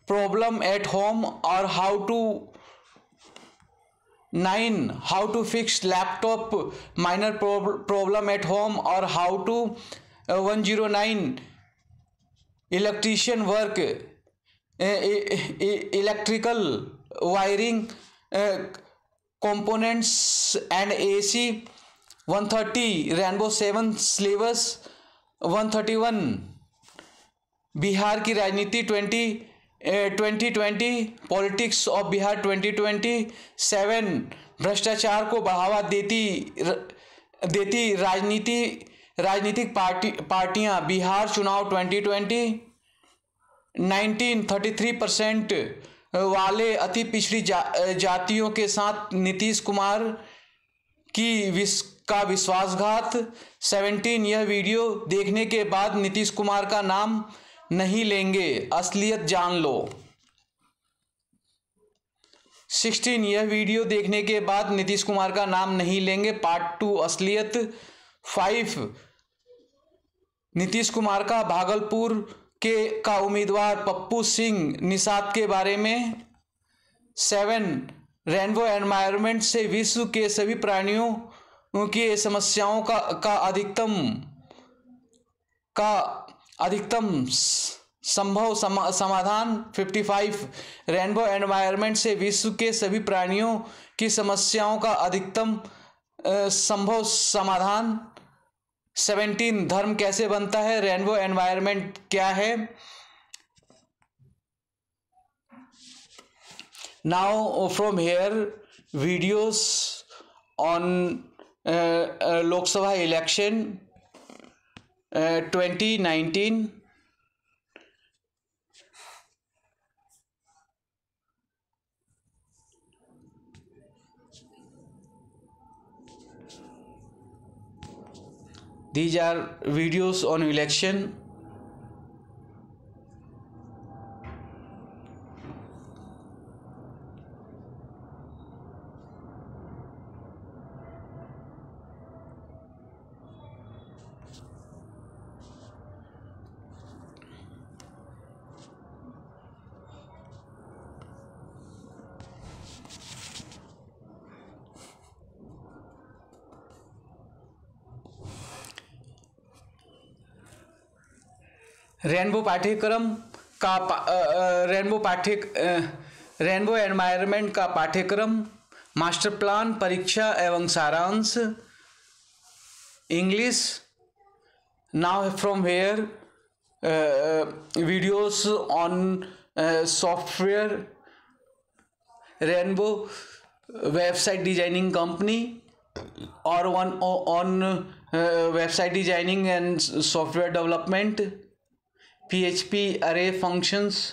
problem at home और how to 9 how to fix laptop minor problem at home और how to 109 electrician work electrical wiring components and AC, 130 Rainbow 7 syllabus, 131 Bihar की राजनीति 2020 politics of Bihar 2020, 7 भ्रष्टाचार को बढ़ावा देती राजनीतिक पार्टियां बिहार चुनाव 2020, 33% वाले अति पिछड़ी जातियों के साथ नीतीश कुमार का विश्वासघात, 17 यह वीडियो देखने के बाद नीतीश कुमार का नाम नहीं लेंगे, असलियत जान लो, 16 यह वीडियो देखने के बाद नीतीश कुमार का नाम नहीं लेंगे, पार्ट 2 असलियत, 5 नीतीश कुमार का भागलपुर का उम्मीदवार पप्पू सिंह निषाद के बारे में, 7 रेनबो एनवायरनमेंट से विश्व के सभी प्राणियों की समस्याओं का अधिकतम संभव समाधान। 55 रेनबो एनवायरनमेंट से विश्व के सभी प्राणियों की समस्याओं का अधिकतम संभव समाधान। 17 धर्म कैसे बनता है? रेनबो एनवायरनमेंट क्या है? Now from here videos on Lok Sabha election 2019. These are videos on election. Rainbow पाठ्यक्रम का रेनबो एनवायरनमेंट का पाठ्यक्रम, मास्टर प्लान, परीक्षा एवं सारांश। English. Now from here videos on software, Rainbow website designing company, और one on website designing and software development, PHP array functions।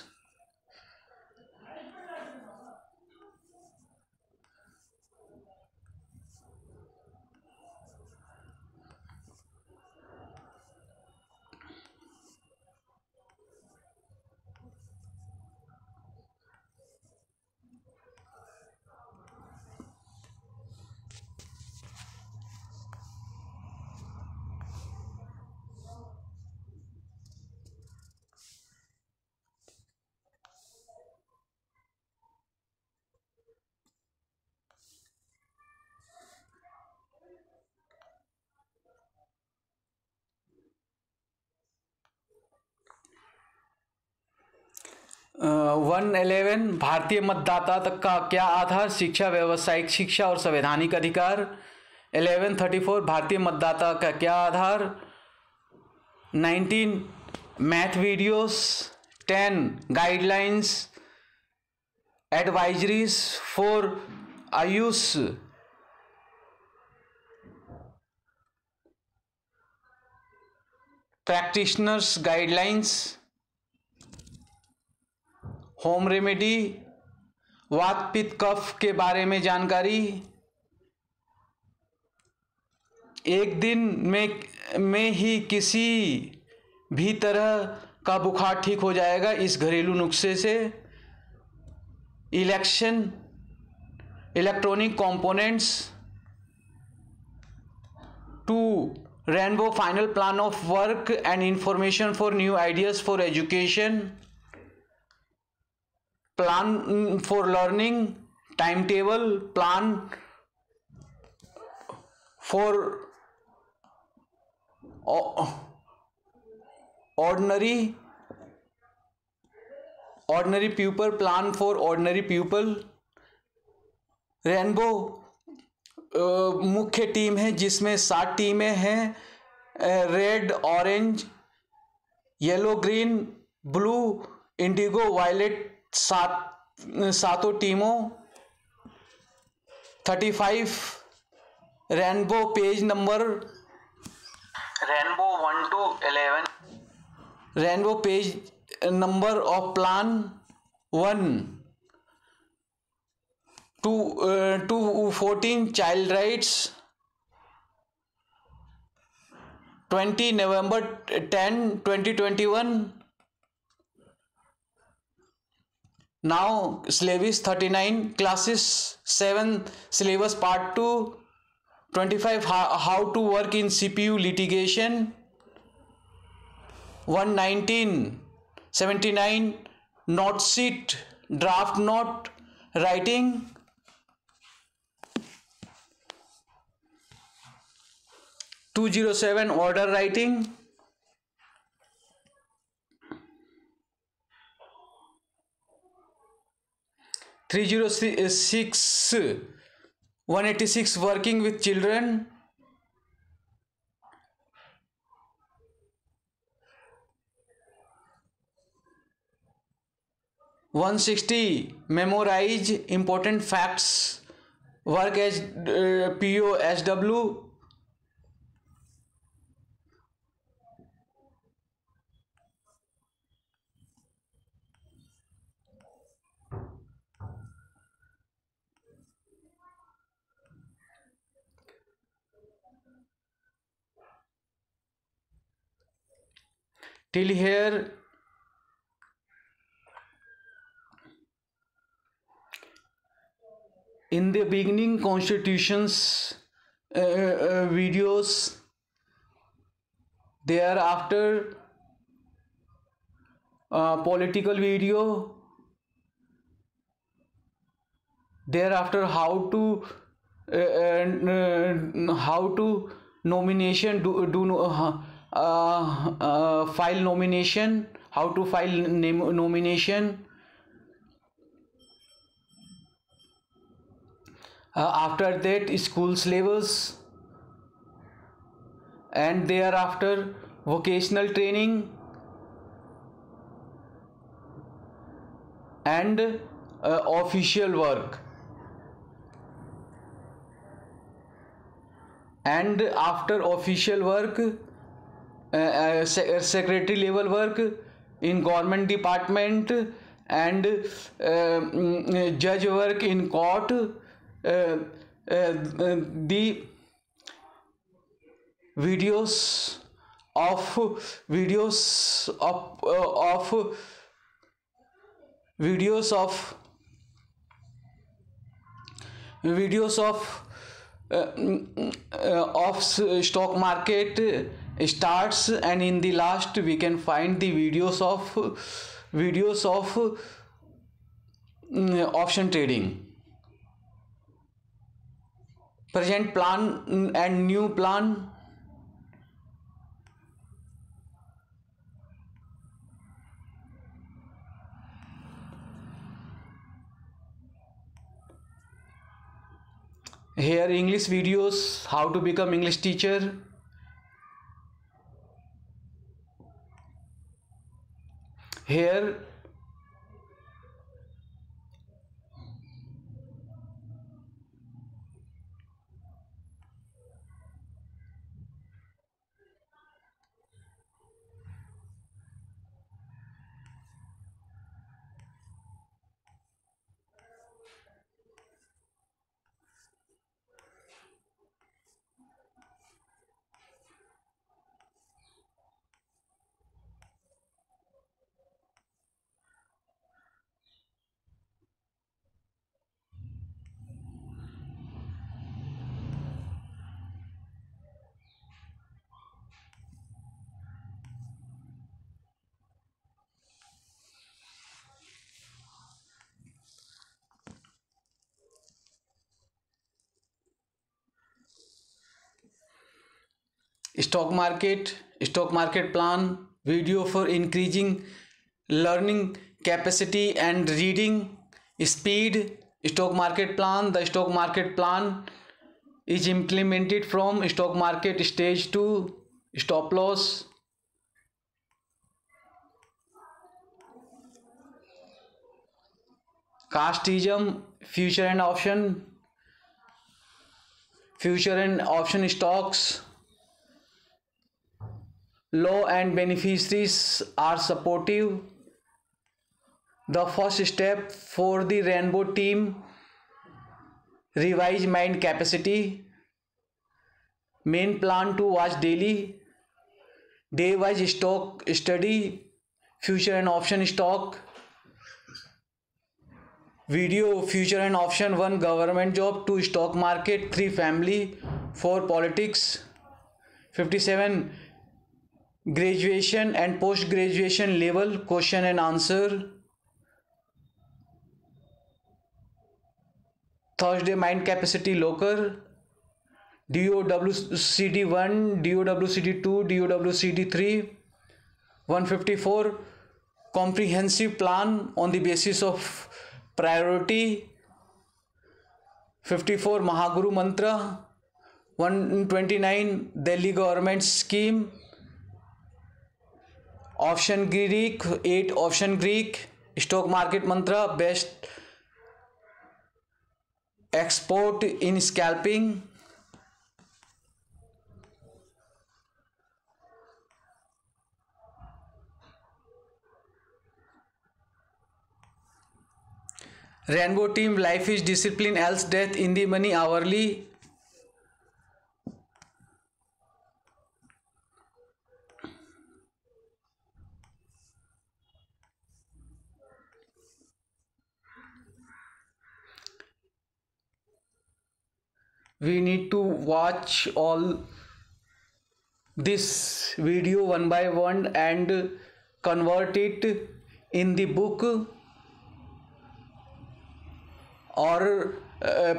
One 11 भारतीय मतदाता तक का क्या आधार? शिक्षा, व्यावसायिक शिक्षा और संवैधानिक अधिकार। 1134 भारतीय मतदाता का क्या आधार? 19 math videos. 10 guidelines advisories for Ayush practitioners guidelines. Home remedy, वात पित्त कफ के बारे में जानकारी। एक दिन में ही किसी भी तरह का बुखार ठीक हो जाएगा इस घरेलू नुस्खे से। Electronic components. 2 rainbow final plan of work and information for new ideas for education. Plan for learning, timetable, plan for ordinary pupil, plan for ordinary pupil। Rainbow मुख्य टीम है जिसमें 7 टीमें हैं, red, orange, yellow, green, blue, indigo, violet, सातों टीमों। 35 rainbow page number, rainbow 1 to 11। Rainbow page number of plan 1 to 14 child rights. 20 November 10, 2021। Now syllabus 39 classes 7 syllabus part 2। 25 how to work in CPU litigation। 119 79 note sheet draft note writing। 207 order writing. 306 186 working with children. 160 memorize important facts, work as POSW. 'Till here in the beginning constitutions videos, thereafter political video, thereafter how to nomination file nomination, how to file nomination. After that school syllabus, and thereafter vocational training, and official work, and after official work secretary level work in government department, and judge work in court. The videos of stock market starts, and in the last we can find the videos of option trading. Present plan and new plan. Here English videos, how to become English teacher. Here stock market plan video for increasing learning capacity and reading speed. Stock market plan. The stock market plan is implemented from stock market stage 2. Stop loss. Casteism, future and option stocks. Law and beneficiaries are supportive. The first step for the Rainbow team: revise mind capacity. Main plan to watch daily. Day-wise stock study, future and option stock. Video, future and option. 1 government job, 2 stock market, 3 family, 4 politics. 57 graduation and post graduation level question and answer. Thursday mind capacity locker. DOWCD1, DOWCD2, DOWCD3. 154 comprehensive plan on the basis of priority. 54 Mahaguru Mantra. 129 Delhi government scheme. Option Greek. 8 option Greek. Stock market mantra, best export in scalping. Rainbow team, life is discipline, else death in the money, hourly. We need to watch all this video one by one and convert it in the book, or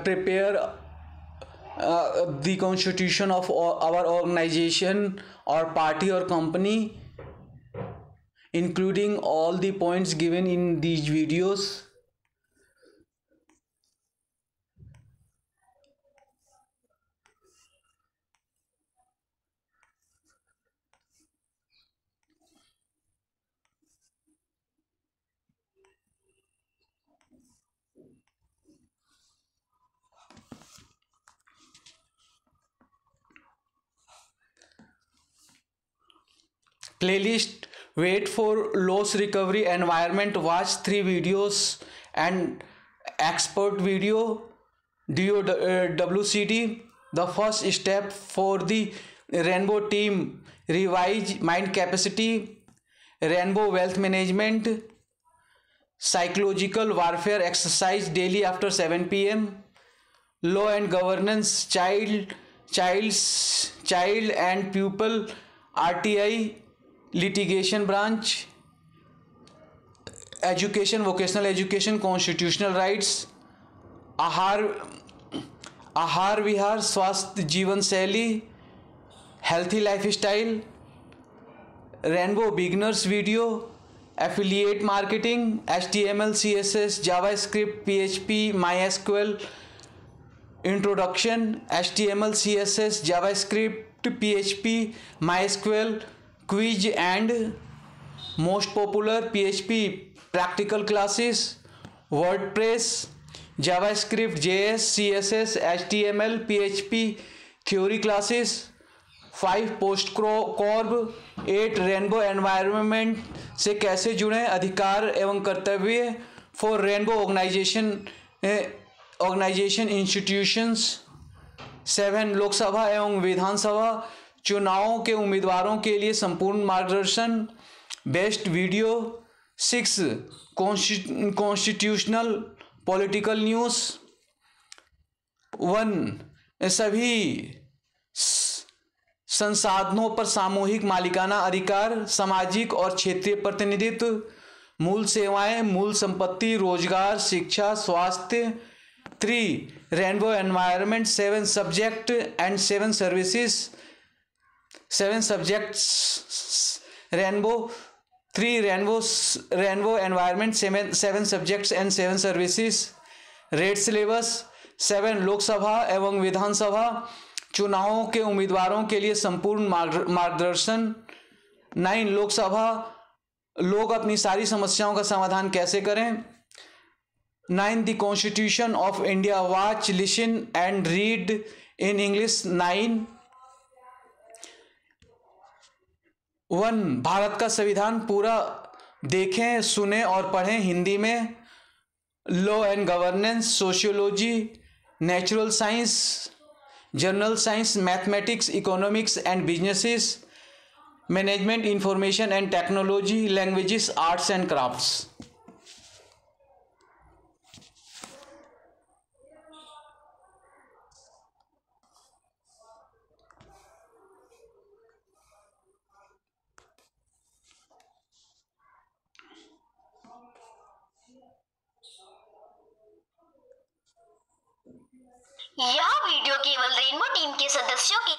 prepare the constitution of our organization or party or company, including all the points given in these videos. Playlist, wait for loss recovery environment, watch 3 videos and expert video. WCD, the first step for the Rainbow team, revise mind capacity. Rainbow wealth management, psychological warfare exercise daily after 7 p.m. Law and governance, child and pupil RTI litigation branch. Education, vocational education, constitutional rights. आहार विहार, स्वास्थ्य जीवन शैली, healthy lifestyle. Rainbow beginners video, affiliate marketing, HTML, CSS, JavaScript, PHP, MySQL introduction. HTML, CSS, JavaScript, PHP, MySQL quiz and most popular PHP practical classes. WordPress, JavaScript, JS, CSS, HTML, PHP theory classes. 5 post corp. 8 rainbow environment से कैसे जुड़ें, अधिकार एवं कर्तव्य for rainbow organisation institutions. 7 Lok Sabha एवं विधानसभा चुनावों के उम्मीदवारों के लिए संपूर्ण मार्गदर्शन, best video. 6 constitutional political news. 1 सभी संसाधनों पर सामूहिक मालिकाना अधिकार, सामाजिक और क्षेत्रीय प्रतिनिधित्व, मूल सेवाएं, मूल संपत्ति, रोजगार, शिक्षा, स्वास्थ्य. 3 rainbow environment, 7 subject and 7 services. 7 subjects rainbow. 3 rainbow environment, 7 subjects and 7 services. Red syllabus. 7 Lok Sabha एवं विधानसभा चुनावों के उम्मीदवारों के लिए संपूर्ण मार्गदर्शन. 9 लोकसभा, लोग अपनी सारी समस्याओं का समाधान कैसे करें. 9 the constitution of India, watch, listen and read in English. 9 1 Bharat का संविधान पूरा देखें, सुने और पढ़ें हिंदी में. Law and governance, sociology, natural science, general science, mathematics, economics and businesses, management, information and technology, languages, arts and crafts. यह वीडियो केवल केवल रेनबो टीम के सदस्यों की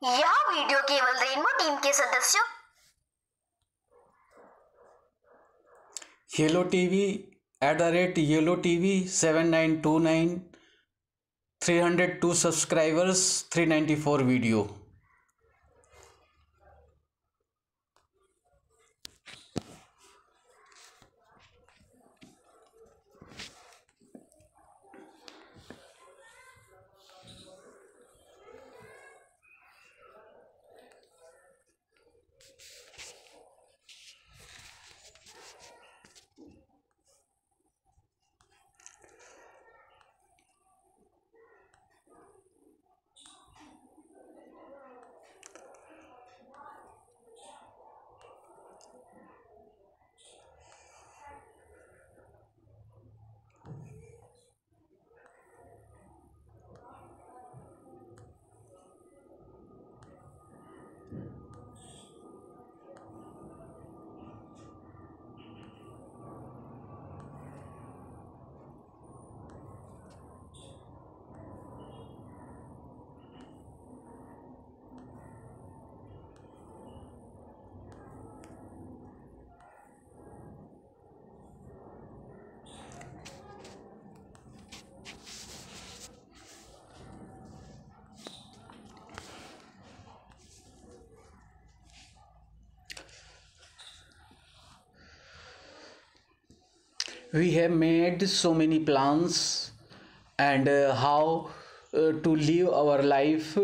यह वीडियो केवल रेनबो टीम के सदस्यों yellow TV @YellowTV 7929 302 subscribers 394 video. we have made so many plans and how to live our life,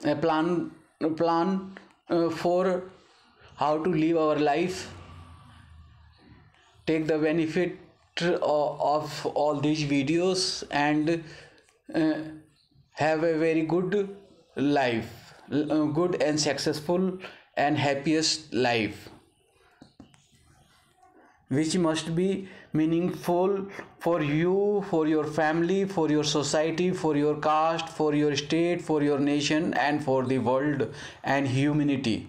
a plan for how to live our life, take the benefit of all these videos and uh, have a very good life, good and successful and happiest life, which must be meaningful for you, for your family, for your society, for your caste, for your state, for your nation, and for the world and humanity.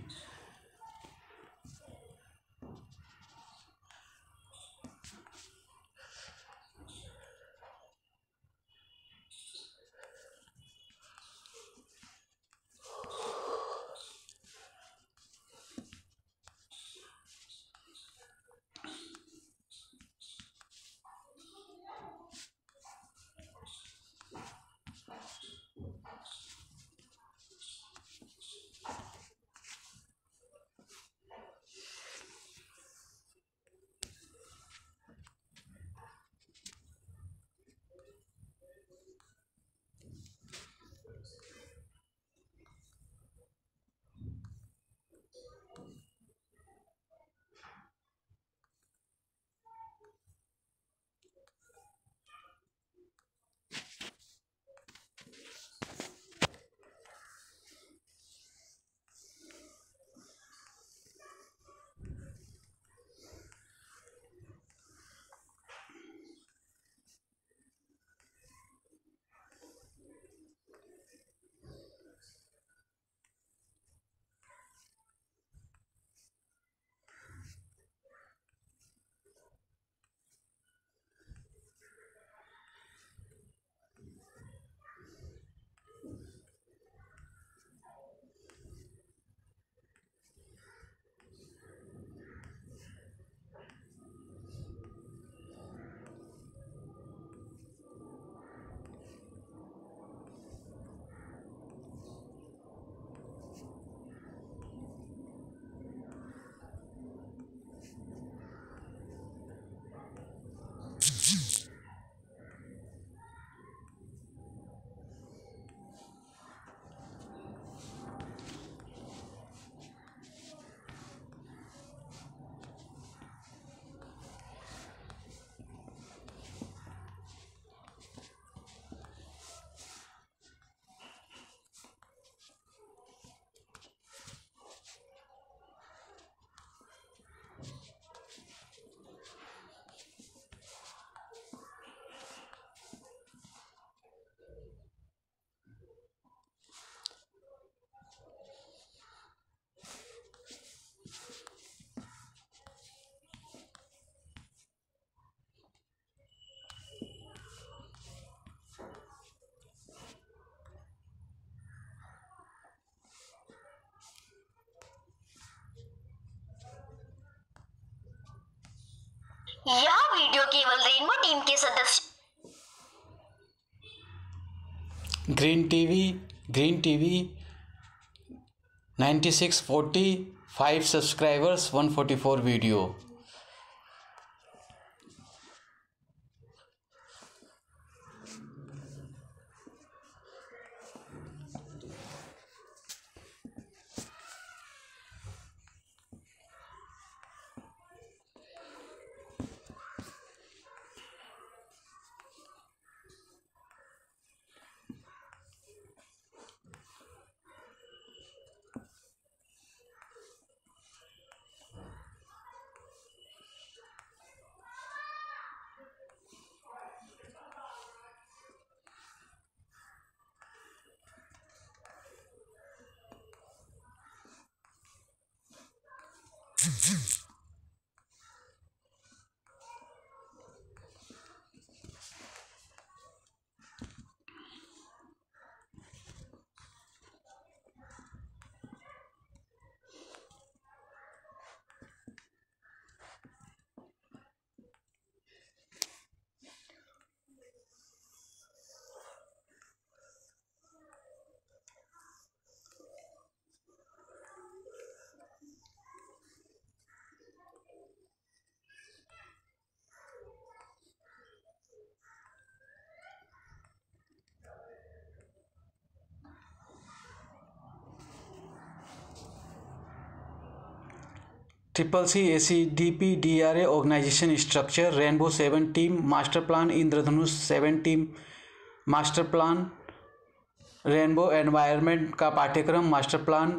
यह video केवल rainbow team के सदस्य Green TV 9640, 5 subscribers, 144 video. Triple C ACDP DRA organisation structure, Rainbow 7 team master plan, इंद्रधनुष 7 team master plan, Rainbow environment का पाठ्यक्रम master plan,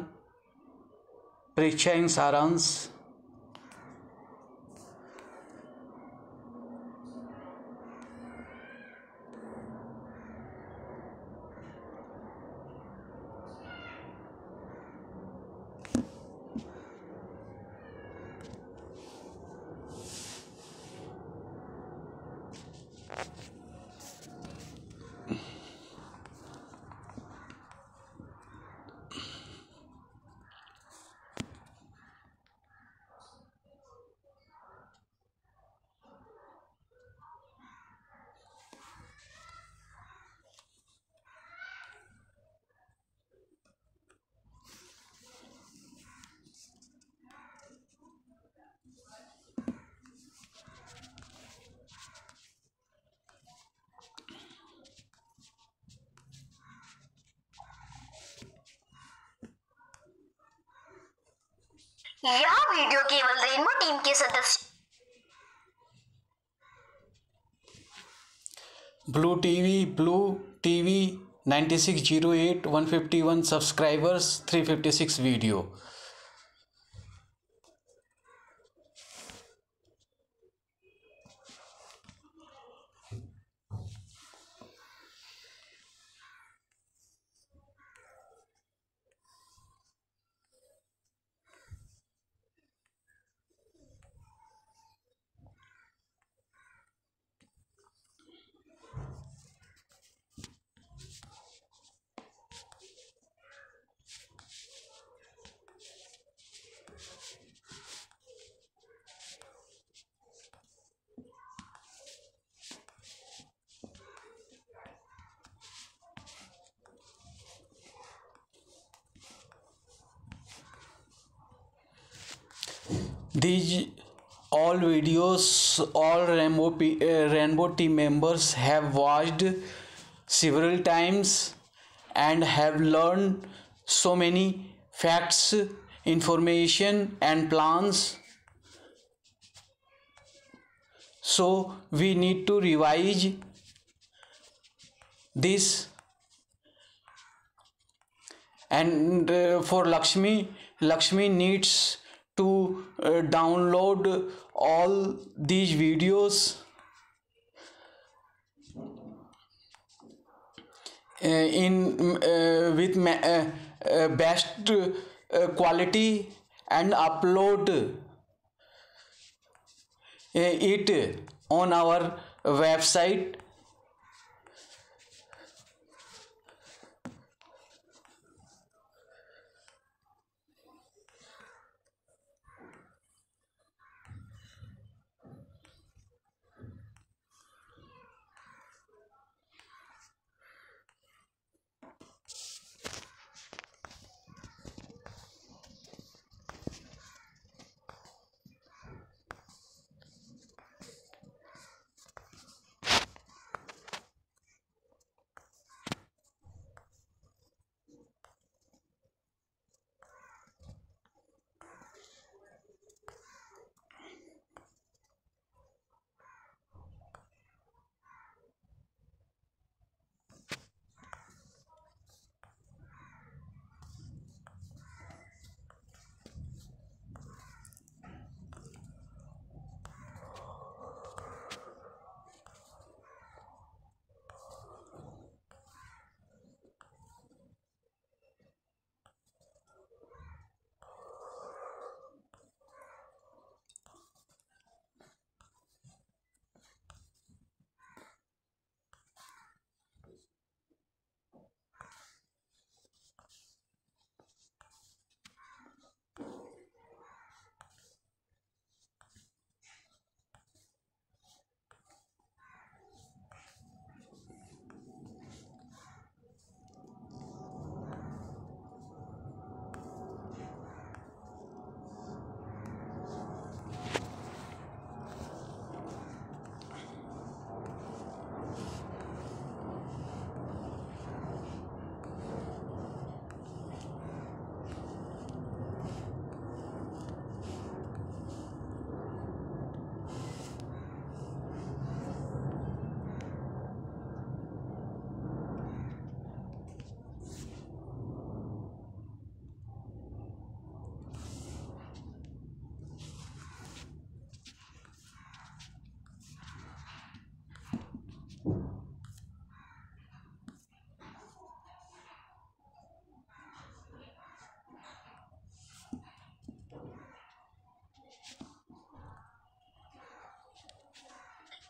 परीक्षा एवं सारांश। यह वीडियो केवल रेनबो टीम के सदस्य blue TV 9608 151 subscribers 356 video. These all videos, all Rainbow team members have watched several times and have learned so many facts, information and plans. So we need to revise this. And for Lakshmi needs to download all these videos with best quality and upload it on our website.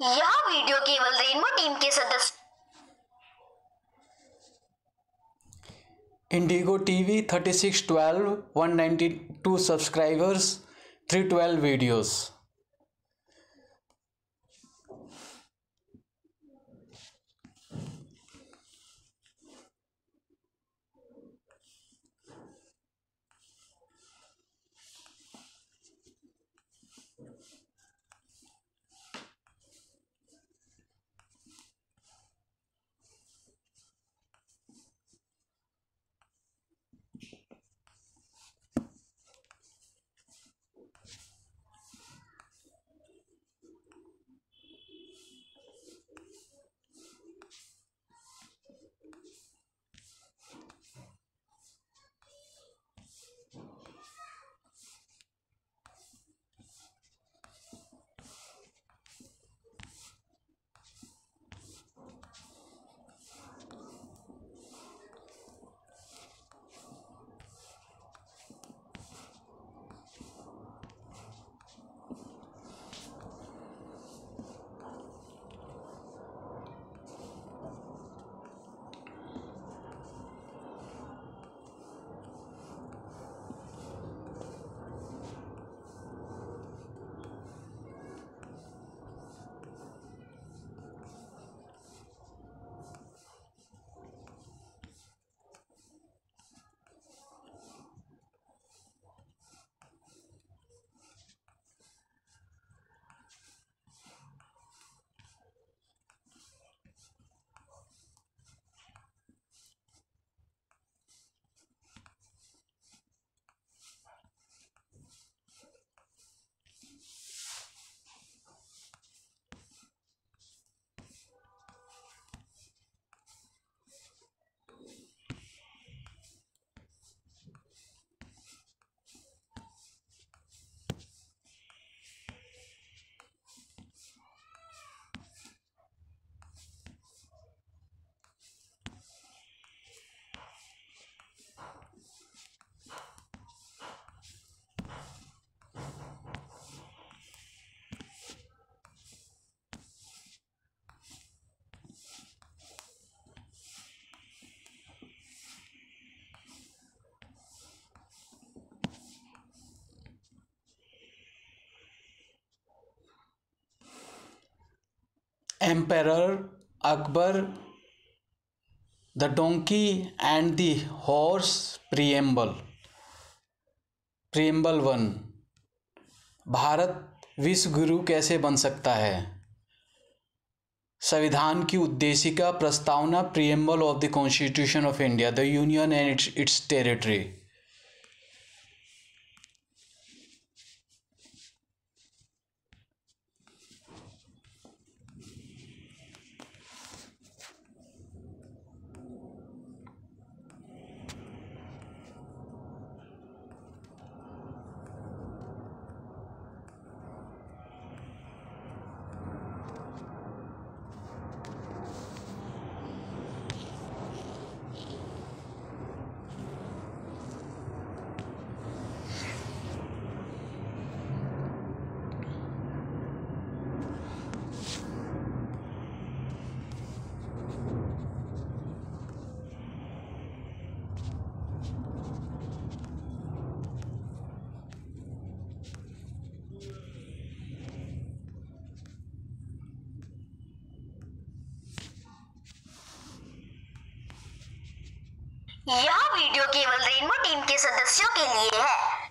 यह video केवल rainbow team के सदस्य। Indigo TV 3612 192 subscribers 312 videos. Emperor Akbar, the Donkey and the Horse Preamble। Preamble 1। Bharat विश्व गुरु कैसे बन सकता है? संविधान की उद्देशिका प्रस्तावना। Preamble of the constitution of India, the union and its territory. यह वीडियो केवल रेनबो टीम के सदस्यों के लिए है।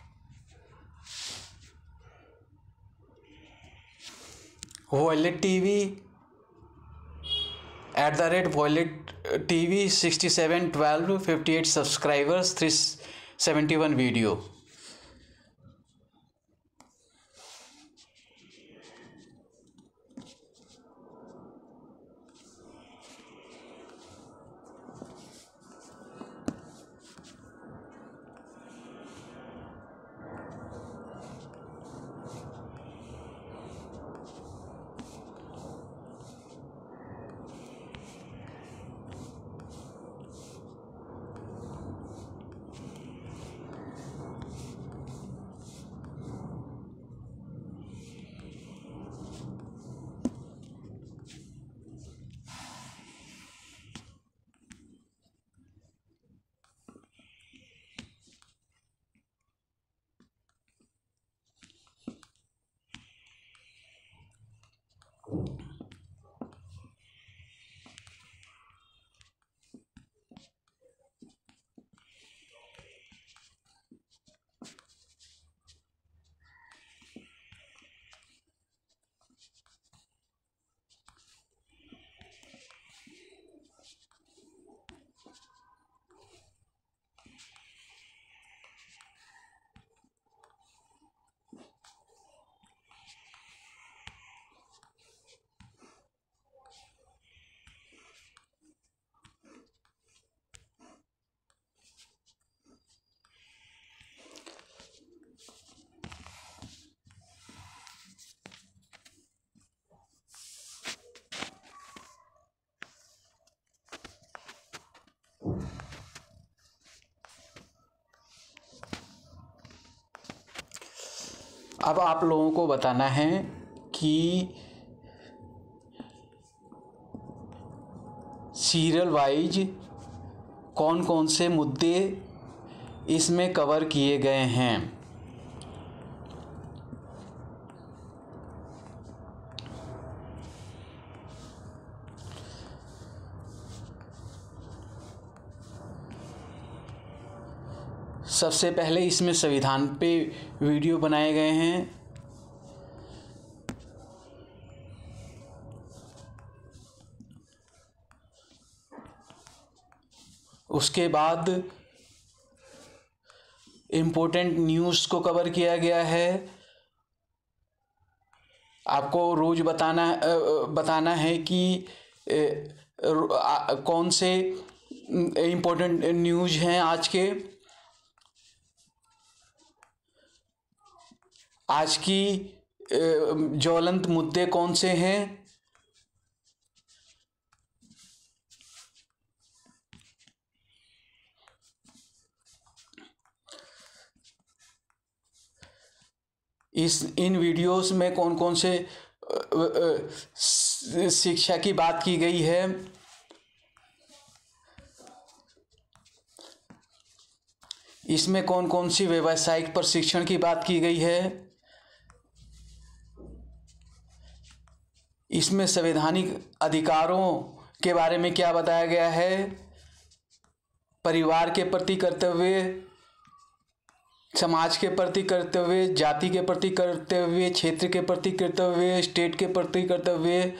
Violet TV @violet TV 6712 58 subscribers 371 video. अब आप लोगों को बताना है कि सीरियल वाइज कौन कौन से मुद्दे इसमें कवर किए गए हैं। सबसे पहले इसमें संविधान पे वीडियो बनाए गए हैं। उसके बाद इम्पोर्टेंट न्यूज़ को कवर किया गया है। आपको रोज बताना है कि कौन से इम्पोर्टेंट न्यूज़ हैं आज की ज्वलंत मुद्दे कौन से हैं। इन वीडियोस में कौन कौन से शिक्षा की बात की गई है। इसमें कौन कौन सी व्यावसायिक प्रशिक्षण की बात की गई है। इसमें संवैधानिक अधिकारों के बारे में क्या बताया गया है। परिवार के प्रति कर्तव्य, समाज के प्रति कर्तव्य, जाति के प्रति कर्तव्य, क्षेत्र के प्रति कर्तव्य, स्टेट के प्रति कर्तव्य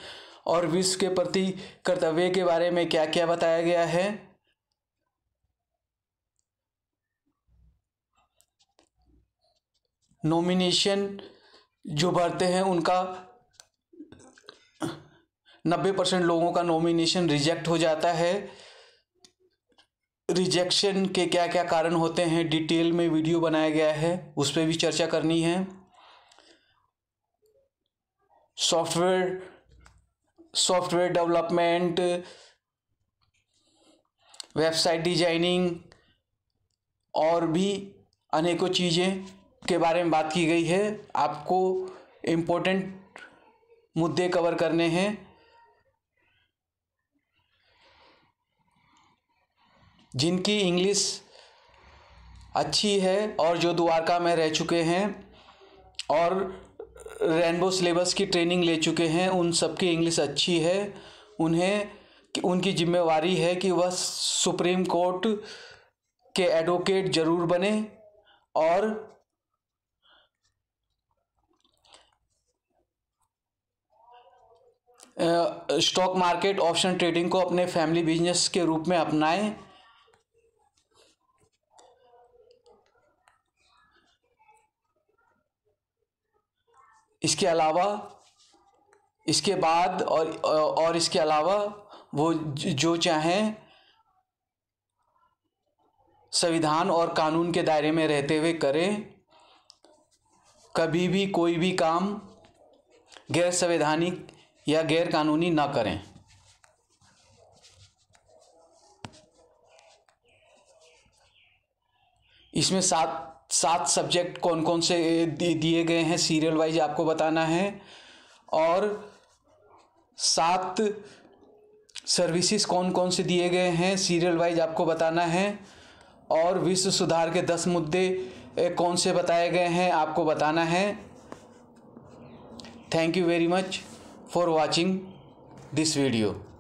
और विश्व के प्रति कर्तव्य के बारे में क्या क्या बताया गया है। नॉमिनेशन जो भरते हैं उनका 90% लोगों का नॉमिनेशन रिजेक्ट हो जाता है। रिजेक्शन के क्या क्या कारण होते हैं डिटेल में वीडियो बनाया गया है, उस पर भी चर्चा करनी है। सॉफ्टवेयर डेवलपमेंट, वेबसाइट डिजाइनिंग और भी अनेकों चीज़ें के बारे में बात की गई है। आपको इम्पोर्टेंट मुद्दे कवर करने हैं। जिनकी इंग्लिश अच्छी है और जो द्वारका में रह चुके हैं और रेनबो सिलेबस की ट्रेनिंग ले चुके हैं, उन सबकी इंग्लिश अच्छी है। उनकी जिम्मेवारी है कि वह सुप्रीम कोर्ट के एडवोकेट जरूर बने और स्टॉक मार्केट ऑप्शन ट्रेडिंग को अपने फैमिली बिजनेस के रूप में अपनाएं। इसके बाद और इसके अलावा वो जो चाहें संविधान और कानून के दायरे में रहते हुए करें। कभी भी कोई भी काम गैर संवैधानिक या गैर कानूनी ना करें। इसमें सात सब्जेक्ट कौन कौन से दिए गए हैं सीरियल वाइज आपको बताना है और 7 सर्विसेज कौन कौन से दिए गए हैं सीरियल वाइज आपको बताना है और विश्व सुधार के 10 मुद्दे कौन से बताए गए हैं आपको बताना है। Thank you very much for watching this video.